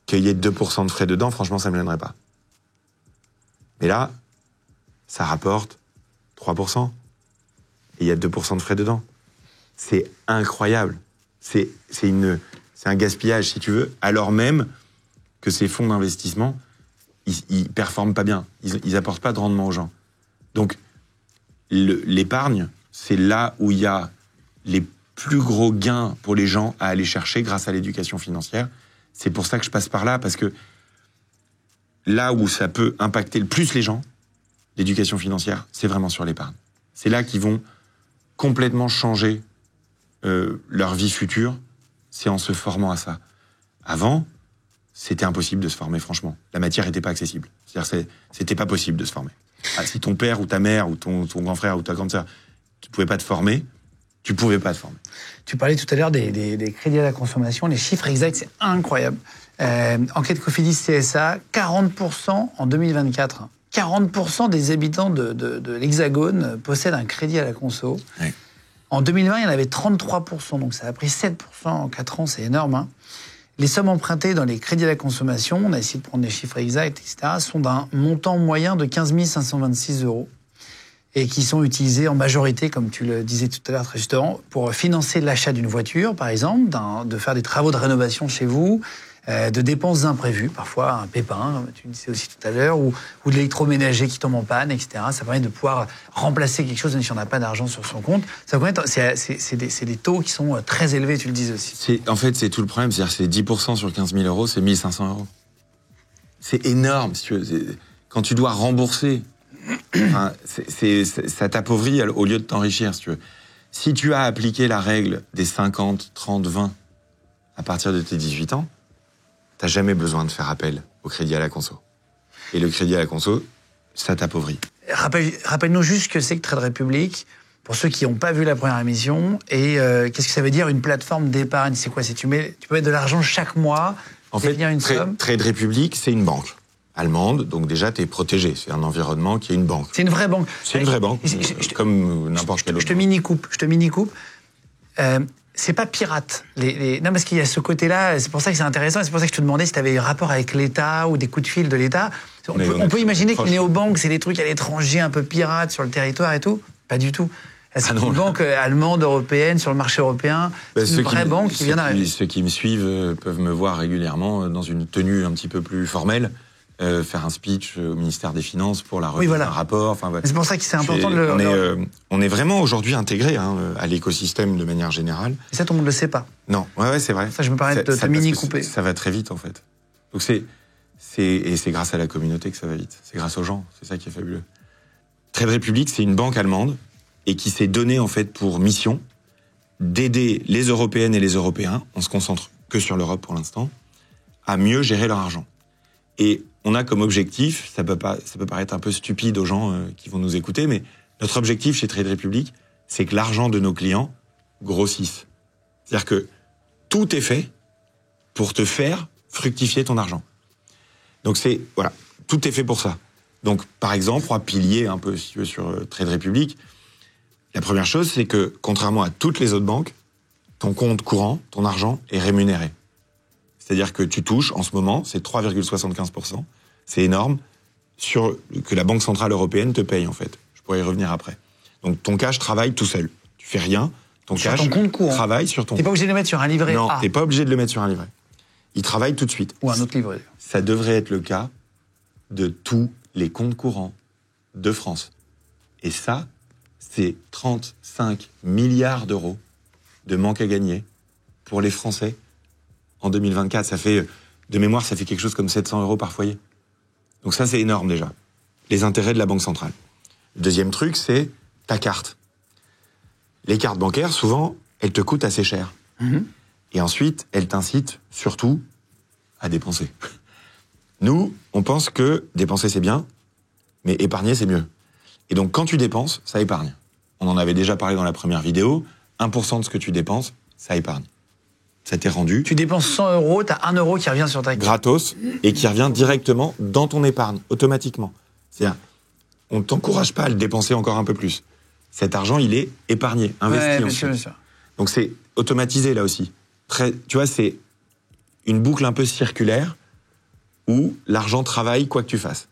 qu'il y ait 2% de frais dedans, franchement, ça ne me gênerait pas. Mais là, ça rapporte 3%. Et il y a 2% de frais dedans. C'est incroyable. C'est un gaspillage, si tu veux, alors même que ces fonds d'investissement, ils performent pas bien. Ils apportent pas de rendement aux gens. Donc, l'épargne, c'est là où il y a les plus gros gains pour les gens à aller chercher grâce à l'éducation financière. C'est pour ça que je passe par là, parce que là où ça peut impacter le plus les gens, l'éducation financière, c'est vraiment sur l'épargne. C'est là qu'ils vont complètement changer leur vie future, c'est en se formant à ça. Avant, c'était impossible de se former, franchement. La matière n'était pas accessible. C'est-à-dire, c'était pas possible de se former. Ah, si ton père ou ta mère ou ton grand frère ou ta grande sœur, tu pouvais pas te former, tu pouvais pas te former. Tu parlais tout à l'heure des crédits à la consommation. Les chiffres exacts, c'est incroyable. Enquête Cofidis CSA, 40% en 2024. 40% des habitants de l'Hexagone possèdent un crédit à la conso. Oui. En 2020, il y en avait 33%, donc ça a pris 7% en 4 ans, c'est énorme. Hein. Les sommes empruntées dans les crédits à la consommation, on a essayé de prendre les chiffres exacts, etc., sont d'un montant moyen de 15 526 € et qui sont utilisés en majorité, comme tu le disais tout à l'heure très justement, pour financer l'achat d'une voiture, par exemple, de faire des travaux de rénovation chez vous, de dépenses imprévues, parfois un pépin, comme tu le disais aussi tout à l'heure, ou de l'électroménager qui tombe en panne, etc. Ça permet de pouvoir remplacer quelque chose même si on n'a pas d'argent sur son compte. C'est des taux qui sont très élevés, tu le disais aussi. En fait, c'est tout le problème. C'est-à-dire c'est 10% sur 15 000 €, c'est 1 500 €. C'est énorme, si tu veux. Quand tu dois rembourser, enfin, ça t'appauvrit au lieu de t'enrichir, si tu veux. Si tu as appliqué la règle des 50, 30, 20 à partir de tes 18 ans, t'as jamais besoin de faire appel au crédit à la conso. Et le crédit à la conso, ça t'appauvrit. Rappelle-nous juste ce que c'est que Trade Republic, pour ceux qui n'ont pas vu la première émission, et qu'est-ce que ça veut dire une plateforme d'épargne? C'est quoi? Tu peux mettre de l'argent chaque mois, en fait, une somme. Trade Republic, c'est une banque allemande, donc déjà, t'es protégé. C'est un environnement qui est une banque. C'est une vraie banque. C'est une vraie banque, comme n'importe quelle autre. Je te mini-coupe. C'est pas pirate. Non, parce qu'il y a ce côté-là, c'est pour ça que c'est intéressant, et c'est pour ça que je te demandais si tu avais un rapport avec l'État ou des coups de fil de l'État. On peut imaginer que les néobanques, c'est des trucs à l'étranger, un peu pirates sur le territoire et tout. Pas du tout. C'est une banque allemande, européenne, sur le marché européen. C'est une vraie banque qui vient d'arriver. Ceux qui me suivent peuvent me voir régulièrement dans une tenue un petit peu plus formelle. Faire un speech au ministère des Finances pour la remise d'un rapport. Enfin, ouais. C'est pour ça que c'est important de le... On est vraiment aujourd'hui intégré à l'écosystème de manière générale. Et ça, tout le monde ne le sait pas. Non, ouais, c'est vrai. Ça, je me permets de te mini-couper. Ça va très vite, en fait. Donc et c'est grâce à la communauté que ça va vite. C'est grâce aux gens. C'est ça qui est fabuleux. Trade Republic, c'est une banque allemande et qui s'est donnée, en fait, pour mission d'aider les Européennes et les Européens, on se concentre que sur l'Europe pour l'instant, à mieux gérer leur argent. Et on a comme objectif, ça peut paraître un peu stupide aux gens qui vont nous écouter, mais notre objectif chez Trade Republic, c'est que l'argent de nos clients grossisse. C'est-à-dire que tout est fait pour te faire fructifier ton argent. Donc tout est fait pour ça. Donc, par exemple, 3 piliers un peu, si tu veux, sur Trade Republic. La première chose, c'est que, contrairement à toutes les autres banques, ton compte courant, ton argent, est rémunéré. C'est-à-dire que tu touches, en ce moment, c'est 3,75%. C'est énorme, que la Banque Centrale Européenne te paye, en fait. Je pourrais y revenir après. Donc, ton cash travaille tout seul. Tu fais rien. Ton cash travaille sur ton compte. T'es pas obligé de le mettre sur un livret A. Non, t'es pas obligé de le mettre sur un livret. Il travaille tout de suite. Ou un autre livret. Ça devrait être le cas de tous les comptes courants de France. Et ça, c'est 35 milliards d'euros de manque à gagner pour les Français en 2024. Ça fait, de mémoire, ça fait quelque chose comme 700 € par foyer. Donc ça, c'est énorme déjà. Les intérêts de la Banque centrale. Le deuxième truc, c'est ta carte. Les cartes bancaires, souvent, elles te coûtent assez cher. Mmh. Et ensuite, elles t'incitent surtout à dépenser. Nous, on pense que dépenser, c'est bien, mais épargner, c'est mieux. Et donc, quand tu dépenses, ça épargne. On en avait déjà parlé dans la première vidéo. 1% de ce que tu dépenses, ça épargne. Ça t'est rendu. Tu dépenses 100 €, t'as 1 € qui revient sur ta carte. Gratos, et qui revient directement dans ton épargne, automatiquement. C'est-à-dire, on ne t'encourage pas à le dépenser encore un peu plus. Cet argent, il est épargné, investi ensuite. Bien sûr. Donc c'est automatisé là aussi. Tu vois, c'est une boucle un peu circulaire où l'argent travaille quoi que tu fasses.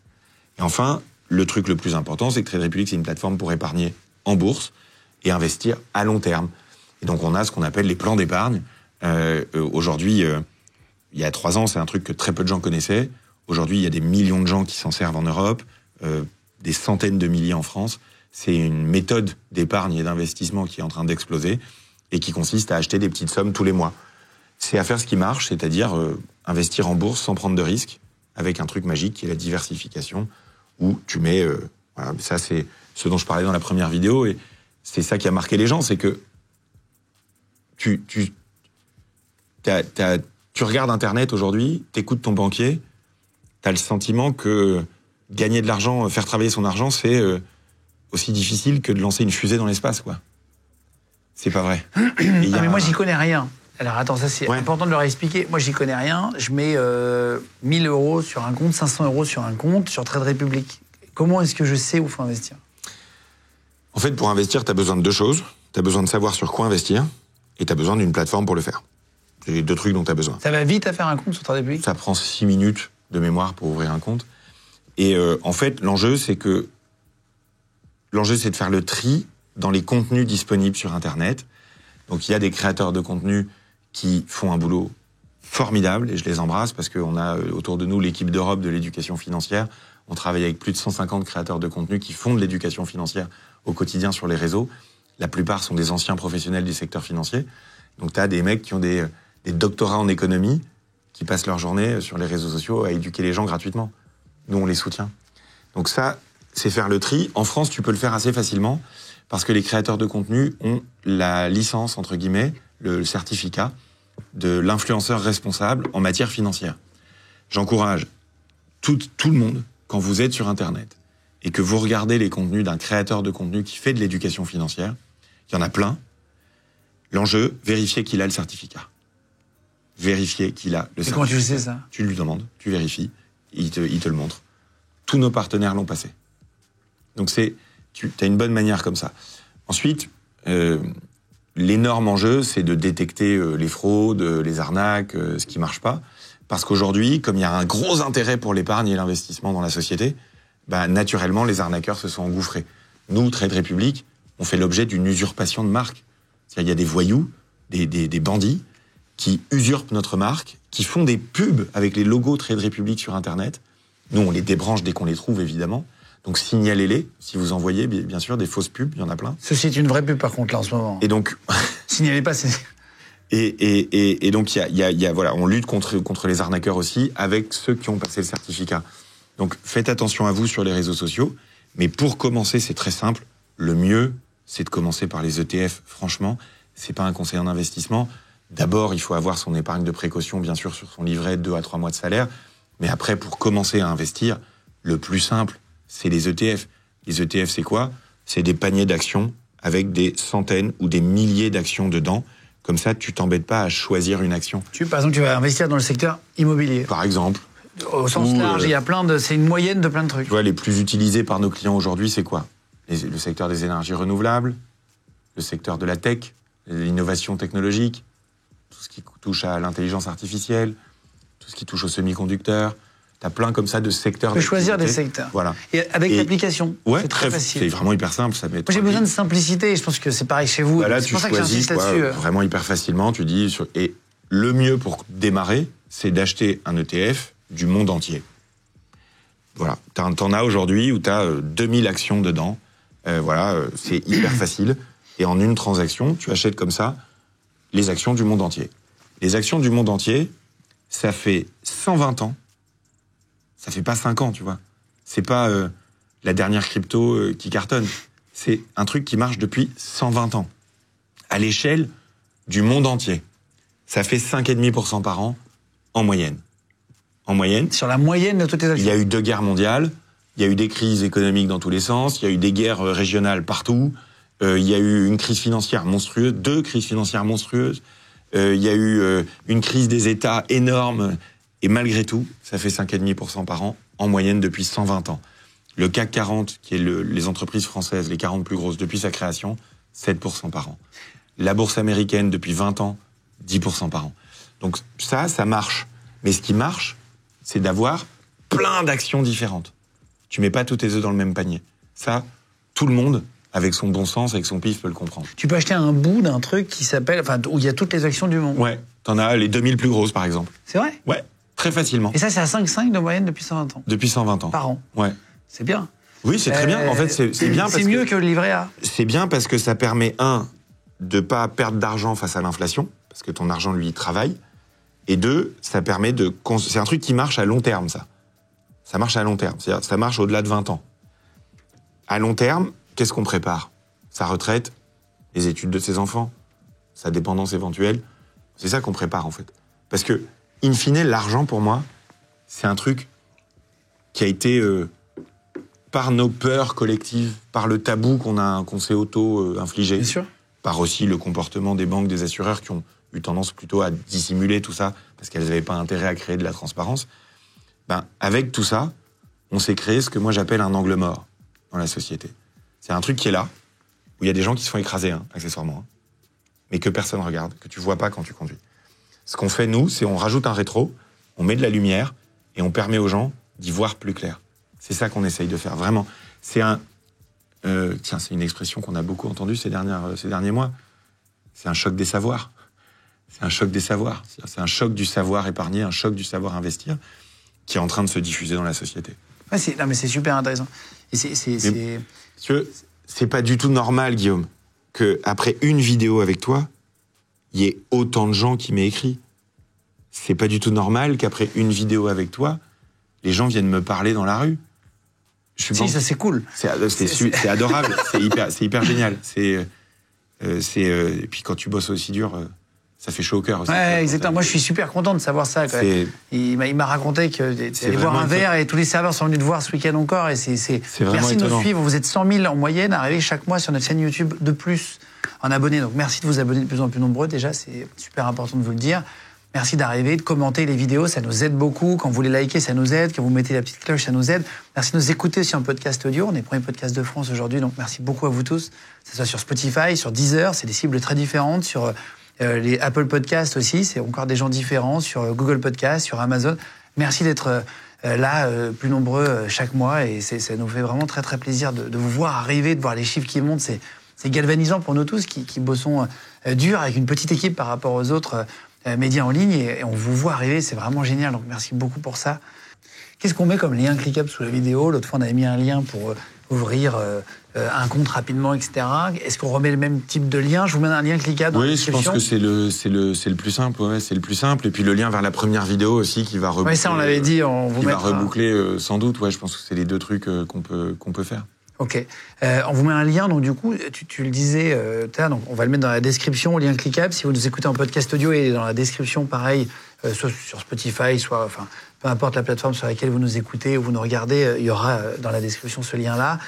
Et enfin, le truc le plus important, c'est que Trade Republic, c'est une plateforme pour épargner en bourse et investir à long terme. Et donc on a ce qu'on appelle les plans d'épargne. Aujourd'hui, il y a 3 ans, c'est un truc que très peu de gens connaissaient. Aujourd'hui, il y a des millions de gens qui s'en servent en Europe, des centaines de milliers en France. C'est une méthode d'épargne et d'investissement qui est en train d'exploser et qui consiste à acheter des petites sommes tous les mois. C'est à faire ce qui marche, c'est-à-dire investir en bourse sans prendre de risques, avec un truc magique qui est la diversification, où tu mets... voilà, ça, c'est ce dont je parlais dans la première vidéo, et c'est ça qui a marqué les gens, c'est que tu regardes Internet aujourd'hui, t'écoutes ton banquier, t'as le sentiment que gagner de l'argent, faire travailler son argent, c'est aussi difficile que de lancer une fusée dans l'espace, quoi. C'est pas vrai. Mais moi, j'y connais rien. Alors attends, ça c'est important de leur expliquer. Moi, j'y connais rien. Je mets 1000 € sur un compte, 500 € sur un compte, sur Trade Republic. Comment est-ce que je sais où il faut investir? En fait, pour investir, tu as besoin de 2 choses. Tu as besoin de savoir sur quoi investir et tu as besoin d'une plateforme pour le faire. C'est les 2 trucs dont tu as besoin. Ça va vite à faire un compte sur Trade Republic? Ça prend 6 minutes de mémoire pour ouvrir un compte. Et en fait, l'enjeu, c'est de faire le tri dans les contenus disponibles sur Internet. Donc, il y a des créateurs de contenu qui font un boulot formidable, et je les embrasse parce qu'on a autour de nous l'équipe d'Europe de l'éducation financière. On travaille avec plus de 150 créateurs de contenu qui font de l'éducation financière au quotidien sur les réseaux. La plupart sont des anciens professionnels du secteur financier. Donc tu as des mecs qui ont des doctorats en économie, qui passent leur journée sur les réseaux sociaux à éduquer les gens gratuitement. Nous, on les soutient. Donc ça, c'est faire le tri. En France, tu peux le faire assez facilement parce que les créateurs de contenu ont la licence, entre guillemets, le certificat de l'influenceur responsable en matière financière. J'encourage tout le monde, quand vous êtes sur Internet et que vous regardez les contenus d'un créateur de contenu qui fait de l'éducation financière, il y en a plein, l'enjeu, vérifier qu'il a le certificat. Vérifier qu'il a le certificat. Et comment tu sais ça? Tu lui demandes, tu vérifies, il te le montre. Tous nos partenaires l'ont passé. Donc tu as une bonne manière comme ça. Ensuite, l'énorme enjeu, c'est de détecter les fraudes, les arnaques, ce qui marche pas. Parce qu'aujourd'hui, comme il y a un gros intérêt pour l'épargne et l'investissement dans la société, naturellement, les arnaqueurs se sont engouffrés. Nous, Trade Republic, on fait l'objet d'une usurpation de marque. C'est-à-dire, il y a des voyous, des bandits, qui usurpent notre marque, qui font des pubs avec les logos Trade Republic sur Internet. Nous, on les débranche dès qu'on les trouve, évidemment. Donc, signalez-les. Si vous envoyez, bien sûr, des fausses pubs, il y en a plein. Ceci est une vraie pub, par contre, là, en ce moment. Et donc... Signalez pas, c'est... Et donc, voilà, on lutte contre les arnaqueurs aussi, avec ceux qui ont passé le certificat. Donc, faites attention à vous sur les réseaux sociaux. Mais pour commencer, c'est très simple. Le mieux, c'est de commencer par les ETF. Franchement, c'est pas un conseil en investissement. D'abord, il faut avoir son épargne de précaution, bien sûr, sur son livret, 2 à 3 mois de salaire. Mais après, pour commencer à investir, le plus simple, c'est les ETF. Les ETF, c'est quoi? C'est des paniers d'actions avec des centaines ou des milliers d'actions dedans. Comme ça, tu t'embêtes pas à choisir une action. Par exemple, tu vas investir dans le secteur immobilier. Par exemple. Au sens large, il y a c'est une moyenne de plein de trucs. Tu vois, les plus utilisés par nos clients aujourd'hui, c'est quoi? Le secteur des énergies renouvelables, le secteur de la tech, l'innovation technologique, tout ce qui touche à l'intelligence artificielle, tout ce qui touche aux semi-conducteurs. T'as plein comme ça de secteurs. Tu peux choisir des secteurs. Voilà. Et avec l'application, ouais, c'est très facile. C'est vraiment hyper simple. Moi, j'ai besoin de simplicité. Je pense que c'est pareil chez vous. Là, c'est tu pour ça que choisis là-dessus. Vraiment hyper facilement. Tu dis et le mieux pour démarrer, c'est d'acheter un ETF du monde entier. Voilà. T'en as aujourd'hui où t'as 2000 actions dedans. C'est hyper facile. Et en une transaction, tu achètes comme ça les actions du monde entier. Les actions du monde entier, ça fait 120 ans. Ça fait pas 5 ans, tu vois. C'est pas la dernière crypto qui cartonne. C'est un truc qui marche depuis 120 ans. À l'échelle du monde entier. Ça fait 5,5% par an en moyenne. En moyenne. Sur la moyenne de toutes les actions. Il y a eu 2 guerres mondiales. Il y a eu des crises économiques dans tous les sens. Il y a eu des guerres régionales partout. Il y a eu une crise financière monstrueuse. 2 crises financières monstrueuses. Il y a eu une crise des États énorme. Et malgré tout, ça fait 5,5% par an, en moyenne, depuis 120 ans. Le CAC 40, qui est les entreprises françaises, les 40 plus grosses, depuis sa création, 7% par an. La bourse américaine, depuis 20 ans, 10% par an. Donc ça marche. Mais ce qui marche, c'est d'avoir plein d'actions différentes. Tu mets pas tous tes œufs dans le même panier. Ça, tout le monde, avec son bon sens, avec son pif, peut le comprendre. Tu peux acheter un bout d'un truc qui s'appelle, où il y a toutes les actions du monde. Ouais. T'en as les 2000 plus grosses, par exemple. C'est vrai? Ouais, très facilement. Et ça, c'est à 5,5 de moyenne depuis 120 ans. Depuis 120 ans. Par an. Ouais. C'est bien. Oui, c'est très bien. En fait, c'est bien parce C'est mieux que le livret A. C'est bien parce que ça permet, de pas perdre d'argent face à l'inflation, parce que ton argent, lui, il travaille. Et 2, ça permet de... C'est un truc qui marche à long terme, ça. Ça marche à long terme. C'est-à-dire, ça marche au-delà de 20 ans. À long terme, qu'est-ce qu'on prépare? Sa retraite, les études de ses enfants, sa dépendance éventuelle. C'est ça qu'on prépare, en fait. Parce que, in fine, l'argent, pour moi, c'est un truc qui a été... par nos peurs collectives, par le tabou qu'on s'est auto-infligé. Bien sûr. Par aussi le comportement des banques, des assureurs qui ont eu tendance plutôt à dissimuler tout ça, parce qu'elles n'avaient pas intérêt à créer de la transparence. Avec tout ça, on s'est créé ce que moi j'appelle un angle mort dans la société. C'est un truc qui est là, où il y a des gens qui se font écraser, accessoirement, mais que personne regarde, que tu vois pas quand tu conduis. Ce qu'on fait, nous, c'est on rajoute un rétro, on met de la lumière, et on permet aux gens d'y voir plus clair. C'est ça qu'on essaye de faire, vraiment. C'est c'est une expression qu'on a beaucoup entendue ces derniers mois. C'est un choc des savoirs. C'est un choc des savoirs. C'est un choc du savoir épargner, un choc du savoir investir qui est en train de se diffuser dans la société. Ouais, mais c'est super intéressant. Et c'est pas du tout normal, Guillaume, qu'après une vidéo avec toi, il y ait autant de gens qui m'aient écrit. C'est pas du tout normal qu'après une vidéo avec toi, les gens viennent me parler dans la rue. Ça c'est cool. C'est adorable, c'est hyper génial. Et puis quand tu bosses aussi dur, ça fait chaud au cœur aussi. Ouais, exactement. Moi je suis super content de savoir ça. Il m'a raconté que t'allais boire un verre et tous les serveurs sont venus te voir ce week-end encore. Et c'est merci de nous suivre. Vous êtes 100 000 en moyenne à arriver chaque mois sur notre chaîne YouTube de plus en abonnés. Donc merci de vous abonner de plus en plus nombreux. Déjà c'est super important de vous le dire. Merci d'arriver, de commenter les vidéos, ça nous aide beaucoup. Quand vous les likez, ça nous aide. Quand vous mettez la petite cloche, ça nous aide. Merci de nous écouter sur un podcast audio. On est le premier podcast de France aujourd'hui, donc merci beaucoup à vous tous. Que ce soit sur Spotify, sur Deezer, c'est des cibles très différentes. Sur les Apple Podcasts aussi, c'est encore des gens différents. Sur Google Podcasts, sur Amazon. Merci d'être là, plus nombreux chaque mois. Et ça nous fait vraiment très très plaisir de vous voir arriver, de voir les chiffres qui montent. C'est galvanisant pour nous tous qui bossons dur avec une petite équipe par rapport aux autres médias en ligne et on vous voit arriver, c'est vraiment génial, donc merci beaucoup pour ça. Qu'est-ce qu'on met comme lien cliquable sous la vidéo? L'autre fois on avait mis un lien pour ouvrir un compte rapidement, etc. Est-ce qu'on remet le même type de lien? Je vous mets un lien cliquable dans la description. Oui, je pense que c'est le plus simple, c'est le plus simple. Et puis le lien vers la première vidéo aussi qui va reboucler. Oui, ça on l'avait dit, on vous va reboucler sans doute, je pense que c'est les deux trucs qu'on peut faire. Ok. On vous met un lien, donc du coup, tu le disais, donc on va le mettre dans la description, lien cliquable. Si vous nous écoutez en podcast audio, il est dans la description, pareil, soit sur Spotify, soit, peu importe la plateforme sur laquelle vous nous écoutez ou vous nous regardez, il y aura dans la description ce lien-là.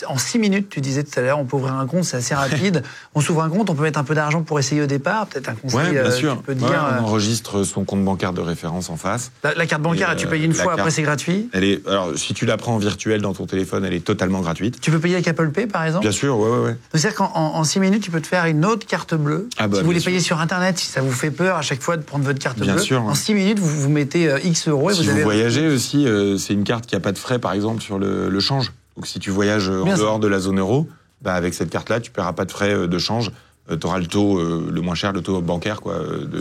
En 6 minutes, tu disais tout à l'heure, on peut ouvrir un compte, c'est assez rapide. On s'ouvre un compte, on peut mettre un peu d'argent pour essayer au départ, peut-être un conseil. Bien sûr. Tu peux dire. On enregistre son compte bancaire de référence en face. La carte bancaire, tu payes une fois, après c'est gratuit. Alors, si tu la prends en virtuel dans ton téléphone, elle est totalement gratuite. Tu peux payer avec Apple Pay, par exemple? Bien sûr, ouais. C'est-à-dire qu'en 6 minutes, tu peux te faire une autre carte bleue. Si vous voulez payer sur Internet, si ça vous fait peur à chaque fois de prendre votre carte bleue, sûr, en 6 minutes, vous mettez X euros. Et si vous voyagez aussi, c'est une carte qui n'a pas de frais, par exemple, sur le change. Donc si tu voyages en dehors de la zone euro, avec cette carte-là, tu ne paieras pas de frais de change. Tu auras le taux le moins cher, le taux bancaire.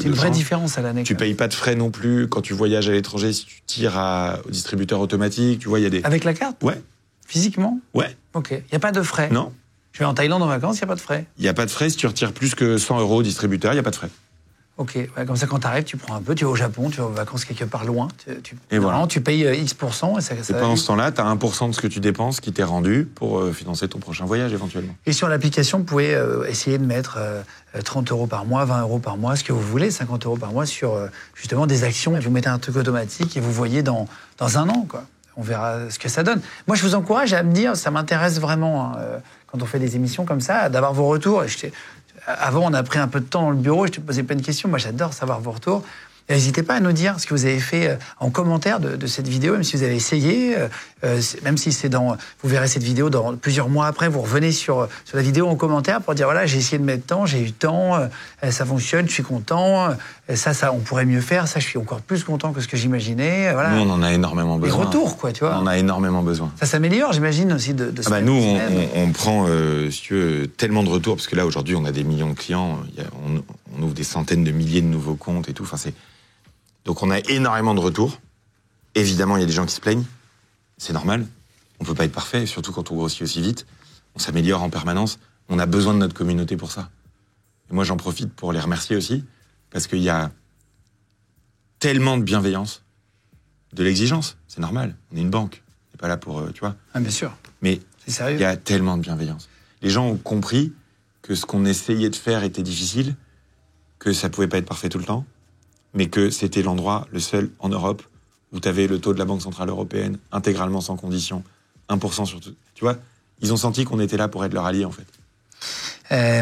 C'est une vraie différence à l'année. Tu ne payes pas de frais non plus quand tu voyages à l'étranger, si tu tires au distributeur automatique. Tu vois, il y a des... Avec la carte? Ouais. Physiquement? Ouais. Ok. Il n'y a pas de frais? Non. Je vais en Thaïlande en vacances, il n'y a pas de frais? Il n'y a pas de frais. Si tu retires plus que 100 euros au distributeur, il n'y a pas de frais. Ok, comme ça quand tu arrives, tu prends un peu, tu vas au Japon, tu vas en vacances quelque part loin, et voilà. Tu payes X%. Et pendant ce temps-là, tu as 1% de ce que tu dépenses qui t'est rendu pour financer ton prochain voyage éventuellement. Et sur l'application, vous pouvez essayer de mettre 30 euros par mois, 20 euros par mois, ce que vous voulez, 50 euros par mois sur justement des actions. Et vous mettez un truc automatique et vous voyez dans un an, quoi. On verra ce que ça donne. Moi, je vous encourage à me dire, ça m'intéresse vraiment, quand on fait des émissions comme ça, d'avoir vos retours. Avant, on a pris un peu de temps dans le bureau, je te posais plein de questions. Moi, j'adore savoir vos retours. N'hésitez pas à nous dire ce que vous avez fait en commentaire de cette vidéo, même si vous avez essayé, même si c'est vous verrez cette vidéo dans plusieurs mois après, vous revenez sur la vidéo en commentaire pour dire voilà, j'ai essayé de mettre temps, j'ai eu temps, ça fonctionne, je suis content, ça on pourrait mieux faire, ça je suis encore plus content que ce que j'imaginais. Voilà. Nous, on en a énormément besoin. Les retours, quoi, tu vois. On en a énormément besoin. Ça s'améliore, j'imagine aussi de nous, on prend, si tu veux, tellement de retours parce que là aujourd'hui, on a des millions de clients. on ouvre des centaines de milliers de nouveaux comptes et tout. Enfin, donc on a énormément de retours. Évidemment, il y a des gens qui se plaignent. C'est normal. On peut pas être parfait, surtout quand on grossit aussi vite. On s'améliore en permanence. On a besoin de notre communauté pour ça. Et moi, j'en profite pour les remercier aussi, parce qu'il y a tellement de bienveillance, de l'exigence. C'est normal. On est une banque. On n'est pas là pour, tu vois. Ah, bien sûr. Mais C'est sérieux. il y a tellement de bienveillance. Les gens ont compris que ce qu'on essayait de faire était difficile, que ça pouvait pas être parfait tout le temps, mais que c'était l'endroit, le seul en Europe, où tu avais le taux de la Banque Centrale Européenne intégralement sans condition, 1% sur tout. Tu vois, ils ont senti qu'on était là pour être leur allié, en fait.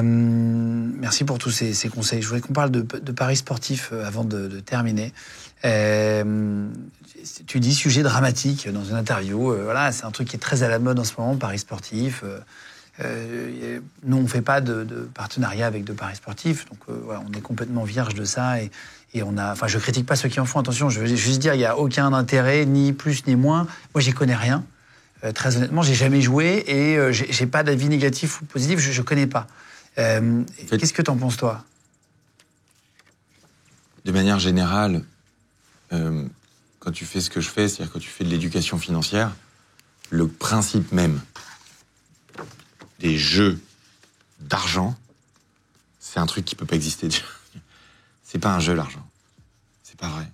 Merci pour tous ces conseils. Je voudrais qu'on parle de paris sportifs avant de terminer. Tu dis sujet dramatique dans une interview. Voilà, c'est un truc qui est très à la mode en ce moment, paris sportifs. Nous, on ne fait pas de partenariat avec de paris sportifs, donc voilà, on est complètement vierge de ça. Et enfin, je critique pas ceux qui en font. Attention, je veux juste dire, il y a aucun intérêt, ni plus ni moins. Moi, j'y connais rien. Très honnêtement, j'ai jamais joué et j'ai pas d'avis négatif ou positif. Je connais pas. Qu'est-ce que t'en penses, toi? De manière générale, quand tu fais ce que je fais, c'est-à-dire quand tu fais de l'éducation financière, le principe même des jeux d'argent, c'est un truc qui peut pas exister. C'est pas un jeu, l'argent. C'est pas vrai.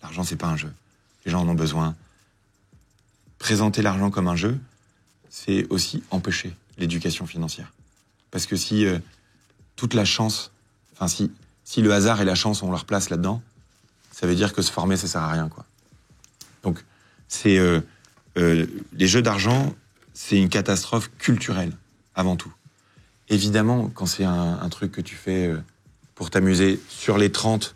L'argent, c'est pas un jeu. Les gens en ont besoin. Présenter l'argent comme un jeu, c'est aussi empêcher l'éducation financière. Parce que si toute la chance, enfin si le hasard et la chance ont leur place là-dedans, ça veut dire que se former, ça sert à rien, quoi. Donc, c'est les jeux d'argent, c'est une catastrophe culturelle, avant tout. Évidemment, quand c'est un truc que tu fais pour t'amuser sur les 30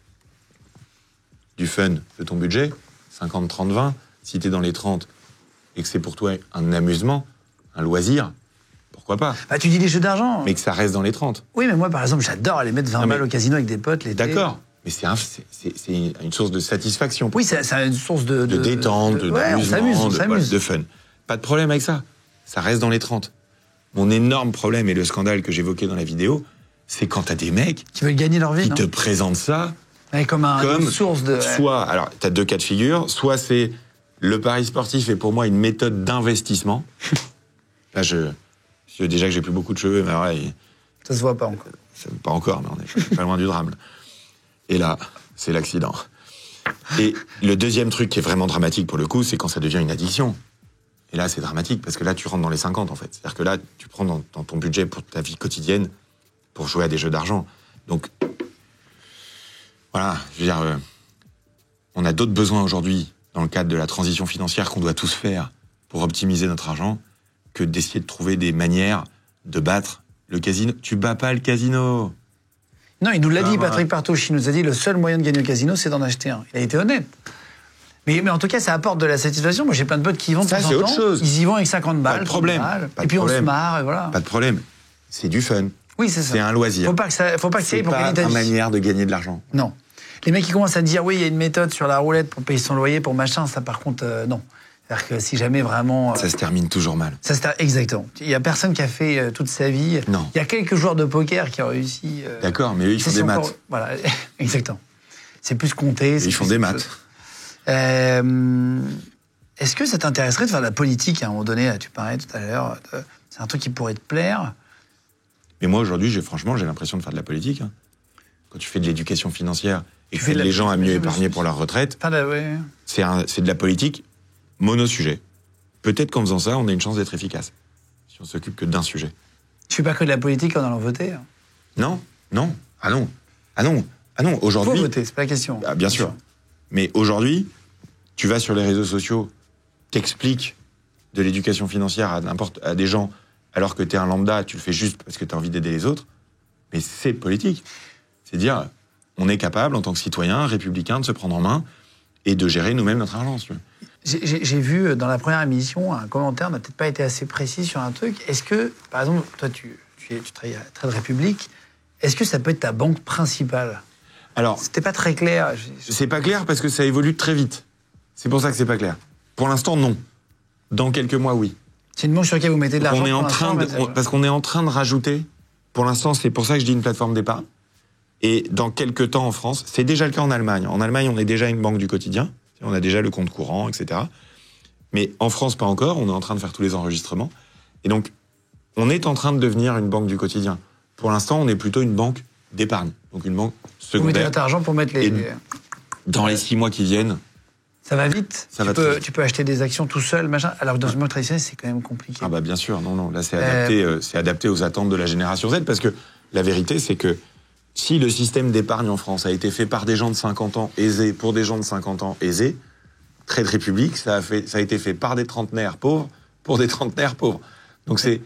du fun de ton budget, 50, 30, 20, si t'es dans les 30 et que c'est pour toi un amusement, un loisir, pourquoi pas? Bah, tu dis les jeux d'argent. Mais que ça reste dans les 30. Oui, mais moi, par exemple, j'adore aller mettre 20 balles au casino avec des potes l'été. D'accord, mais c'est une source de satisfaction. Oui, c'est une source de détente, ouais, on s'amuse. de fun. Pas de problème avec ça. Ça reste dans les 30. Mon énorme problème, et le scandale que j'évoquais dans la vidéo, c'est quand t'as des mecs qui veulent gagner leur vie, qui non te présentent ça comme une source de... Soit, alors, t'as deux cas de figure, soit c'est le pari sportif est pour moi une méthode d'investissement. Là, déjà que j'ai plus beaucoup de cheveux, mais alors là, ça se voit pas encore. Pas encore, mais on est pas loin du drame. Là. Et là, c'est l'accident. Et le deuxième truc qui est vraiment dramatique pour le coup, c'est quand ça devient une addiction. Et là, c'est dramatique, parce que là, tu rentres dans les 50, en fait. C'est-à-dire que là, tu prends dans ton budget pour ta vie quotidienne pour jouer à des jeux d'argent. Donc, voilà, je veux dire, on a d'autres besoins aujourd'hui, dans le cadre de la transition financière qu'on doit tous faire pour optimiser notre argent, que d'essayer de trouver des manières de battre le casino. Tu bats pas le casino. Non, il nous l'a dit, Patrick Partouche. Il nous a dit le seul moyen de gagner au casino, c'est d'en acheter un. Il a été honnête. Mais en tout cas, ça apporte de la satisfaction. Moi, j'ai plein de potes qui y vont de temps en temps. Ça, c'est autre chose. Ils y vont avec 50 balles. Pas de problème. Et puis on se marre, et voilà. Pas de problème. C'est du fun. Oui, c'est ça. C'est un loisir. Faut pas que ça aille pour gagner ta vie. C'est pas une manière de gagner de l'argent. Non. Les mecs qui commencent à dire, oui, il y a une méthode sur la roulette pour payer son loyer, pour machin, ça, par contre, non. C'est-à-dire que si jamais vraiment... Ça se termine toujours mal. Exactement. Il y a personne qui a fait toute sa vie. Non. Il y a quelques joueurs de poker qui ont réussi... D'accord, mais eux, ils font des maths. Voilà, exactement. C'est plus compté. Ils font des maths. Est-ce que ça t'intéresserait de faire de la politique à un moment donné? Tu parlais tout à l'heure. C'est un truc qui pourrait te plaire. Mais moi, aujourd'hui, franchement, j'ai l'impression de faire de la politique. Hein. Quand tu fais de l'éducation financière et que tu aides les gens à mieux épargner pour leur retraite, c'est de la politique mono-sujet. Peut-être qu'en faisant ça, on a une chance d'être efficace. Si on s'occupe que d'un sujet. Tu fais pas que de la politique en allant voter? Non. Ah non. Aujourd'hui... Faut voter, c'est pas la question. Ah, bien sûr. Mais aujourd'hui, tu vas sur les réseaux sociaux, t'expliques de l'éducation financière à des gens, alors que t'es un lambda, tu le fais juste parce que t'as envie d'aider les autres. Mais c'est politique. C'est dire, on est capable, en tant que citoyen républicain, de se prendre en main et de gérer nous-mêmes notre argent. Si tu veux. J'ai vu dans la première émission un commentaire n'a peut-être pas été assez précis sur un truc. Est-ce que, par exemple, toi, tu travailles à Trade République, est-ce que ça peut être ta banque principale? Alors, c'était pas très clair. C'est pas clair parce que ça évolue très vite. C'est pour ça que c'est pas clair. Pour l'instant, non. Dans quelques mois, oui. C'est une banque sur laquelle vous mettez de l'argent. Parce qu'on est en train de rajouter. Pour l'instant, c'est pour ça que je dis une plateforme d'épargne. Et dans quelques temps en France, c'est déjà le cas en Allemagne. En Allemagne, on est déjà une banque du quotidien. On a déjà le compte courant, etc. Mais en France, pas encore. On est en train de faire tous les enregistrements. Et donc, on est en train de devenir une banque du quotidien. Pour l'instant, on est plutôt une banque d'épargne. Donc une banque Vous mettez secondaire. votre argent pour mettre les... Dans les 6 mois qui viennent, Ça va vite. Ça va très vite. Tu peux acheter des actions tout seul, machin. Alors que dans une banque traditionnelle, c'est quand même compliqué. ah bah bien sûr, non, là c'est adapté aux attentes de la génération Z, parce que la vérité c'est que si le système d'épargne en France a été fait par des gens de 50 ans aisés, pour des gens de 50 ans aisés, Trade Republic, ça a été fait par des trentenaires pauvres, pour des trentenaires pauvres. Donc c'est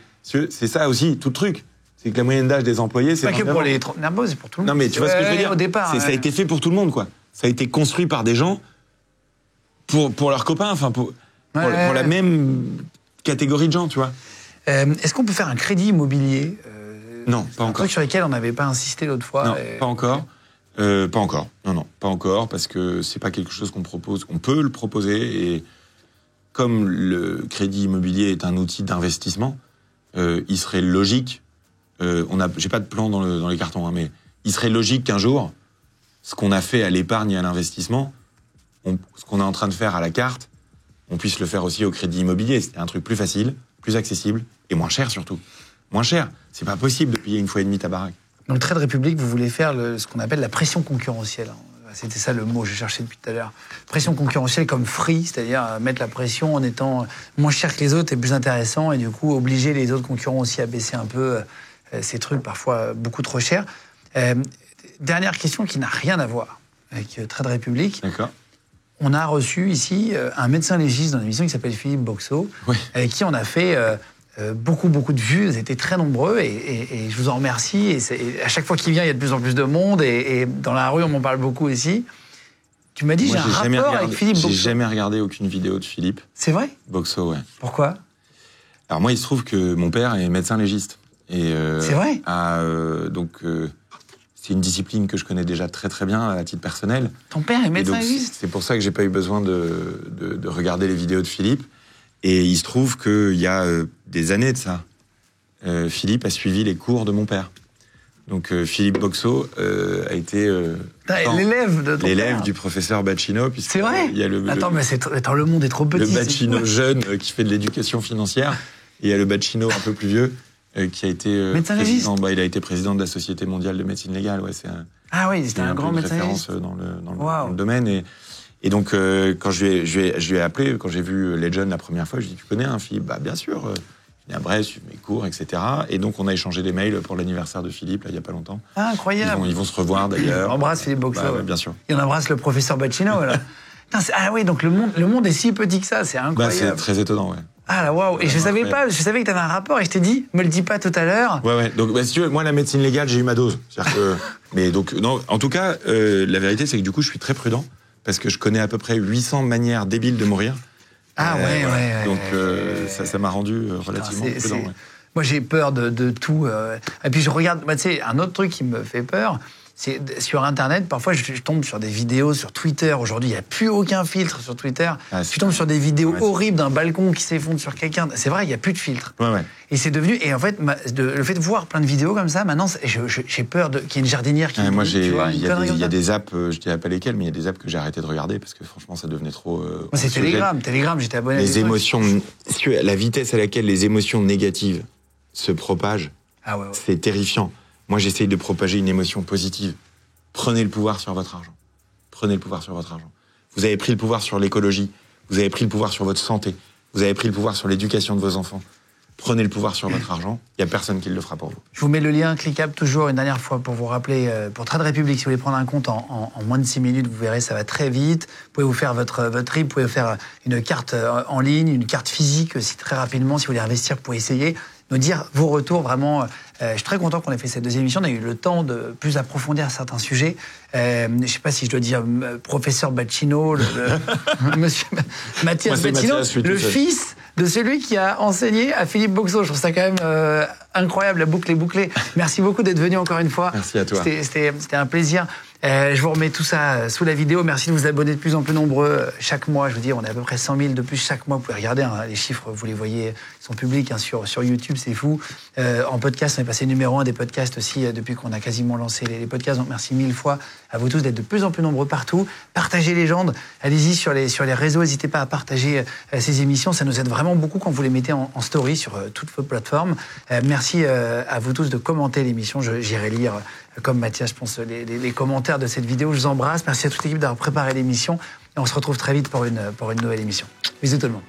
ça aussi, tout le truc. C'est que la moyenne d'âge des employés, c'est pas que pour les trentenaires pauvres, c'est pour tout le monde. Non mais tu vois ce que je veux dire. Au départ, ça a été fait pour tout le monde, quoi. Ça a été construit par des gens pour leurs copains, enfin pour la même catégorie de gens, tu vois. Est-ce qu'on peut faire un crédit immobilier Non, pas un encore. truc sur lequel on n'avait pas insisté l'autre fois. Non, pas encore. Pas encore. Non, pas encore, parce que c'est pas quelque chose qu'on propose. On peut le proposer, et comme le crédit immobilier est un outil d'investissement, il serait logique. J'ai pas de plan dans les cartons, hein, mais il serait logique qu'un jour, ce qu'on a fait à l'épargne et à l'investissement, ce qu'on est en train de faire à la carte, on puisse le faire aussi au crédit immobilier. C'est un truc plus facile, plus accessible et moins cher surtout. Moins cher. C'est pas possible de payer 1,5 fois ta baraque. Dans le Trade Republic, vous voulez faire ce qu'on appelle la pression concurrentielle. C'était ça le mot que j'ai cherché depuis tout à l'heure. Pression concurrentielle comme free, c'est-à-dire mettre la pression en étant moins cher que les autres et plus intéressant, et du coup obliger les autres concurrents aussi à baisser un peu ces trucs parfois beaucoup trop chers. Dernière question qui n'a rien à voir avec Trade Republic. D'accord. On a reçu ici un médecin légiste dans une émission qui s'appelle Philippe Boxeau, Oui. avec qui on a fait beaucoup de vues. Ils étaient très nombreux et je vous en remercie. Et à chaque fois qu'il vient, il y a de plus en plus de monde. Et dans la rue, on m'en parle beaucoup aussi. Tu m'as dit, Moi, j'ai un rapport avec Philippe Boxeau. J'ai jamais regardé aucune vidéo de Philippe C'est vrai? Boxeau, ouais. Pourquoi? Alors moi, il se trouve que mon père est médecin légiste. Et, c'est vrai? C'est une discipline que je connais déjà très très bien à titre personnel. Ton père est médecin légiste? C'est pour ça que j'ai pas eu besoin de regarder les vidéos de Philippe. Et il se trouve qu'il y a des années de ça, Philippe a suivi les cours de mon père. Donc Philippe Boxeau a été l'élève du professeur Bacchino. C'est vrai? Il y a le monde est trop petit. Le Bacchino jeune qui fait de l'éducation financière. Et il y a le Bacchino un peu plus vieux qui a été président. Il a été président de la Société mondiale de médecine légale. Ouais, c'était un grand médecin légiste dans le domaine. Et donc, quand je lui ai appelé, quand j'ai vu Legend la première fois, je lui ai dit, tu connais un Philippe? Bah, bien sûr. Il est à Brest, suivre mes cours, etc. Et donc, on a échangé des mails pour l'anniversaire de Philippe, là, il n'y a pas longtemps. Ah, incroyable. Ils vont se revoir, d'ailleurs. On embrasse Philippe Boxeau. Ouais, bien sûr. Et on embrasse le professeur Bacchino, là. Oui, donc le monde est si petit que ça, c'est incroyable. C'est très étonnant, ouais. Ah là, waouh. Et je savais pas, je savais que tu avais un rapport et je t'ai dit, me le dis pas tout à l'heure. Ouais. Donc, si tu veux, moi, la médecine légale, j'ai eu ma dose. C'est-à-dire que... Mais donc, non, en tout cas, la vérité, c'est que du coup, je suis très prudent parce que je connais à peu près 800 manières débiles de mourir. Ah ouais. Donc, ça m'a rendu relativement prudent. Ouais. Moi, j'ai peur de tout. Et puis, je regarde, tu sais, un autre truc qui me fait peur, c'est sur Internet, parfois, je tombe sur des vidéos sur Twitter. Aujourd'hui, il n'y a plus aucun filtre sur Twitter. Je tombe sur des vidéos horribles d'un balcon qui s'effondre sur quelqu'un. C'est vrai, il n'y a plus de filtre. Ouais. Et c'est devenu... Et en fait, le fait de voir plein de vidéos comme ça, maintenant, j'ai peur qu'il y ait une jardinière qui... Moi, il y a des apps, je ne dirais pas lesquelles, mais il y a des apps que j'ai arrêté de regarder parce que franchement, ça devenait trop... Moi, c'est Telegram, j'étais abonné à les émotions... La vitesse à laquelle les émotions négatives se propagent, c'est terrifiant. Moi, j'essaye de propager une émotion positive. Prenez le pouvoir sur votre argent. Prenez le pouvoir sur votre argent. Vous avez pris le pouvoir sur l'écologie. Vous avez pris le pouvoir sur votre santé. Vous avez pris le pouvoir sur l'éducation de vos enfants. Prenez le pouvoir sur votre argent. Il n'y a personne qui le fera pour vous. Je vous mets le lien cliquable toujours une dernière fois pour vous rappeler, pour Trade Republic, si vous voulez prendre un compte en moins de 6 minutes, vous verrez, ça va très vite. Vous pouvez vous faire votre RIB, vous pouvez faire une carte en ligne, une carte physique aussi très rapidement. Si vous voulez investir, vous pouvez essayer. Nous dire vos retours, vraiment. Je suis très content qu'on ait fait cette deuxième émission. On a eu le temps de plus approfondir certains sujets. Je ne sais pas si je dois dire professeur Bacchino, monsieur Mathias Bacchino, le fils de celui qui a enseigné à Philippe Boxeau. Je trouve ça quand même incroyable, la boucle est bouclée. Merci beaucoup d'être venu encore une fois. Merci à toi. C'était un plaisir. Je vous remets tout ça sous la vidéo. Merci de vous abonner de plus en plus nombreux chaque mois. Je veux dire, on est à peu près 100 000 de plus chaque mois. Vous pouvez regarder, les chiffres, vous les voyez, ils sont publics sur YouTube, c'est fou. En podcast, on est passé numéro 1 des podcasts aussi depuis qu'on a quasiment lancé les podcasts. Donc merci 1000 fois à vous tous d'être de plus en plus nombreux partout. Partagez Légende. Allez-y sur les réseaux. N'hésitez pas à partager ces émissions. Ça nous aide vraiment beaucoup quand vous les mettez en story sur toutes vos plateformes. Merci à vous tous de commenter l'émission. J'irai lire, comme Mathias, je pense, les commentaires de cette vidéo. Je vous embrasse. Merci à toute l'équipe d'avoir préparé l'émission. Et on se retrouve très vite pour une nouvelle émission. Bisous tout le monde.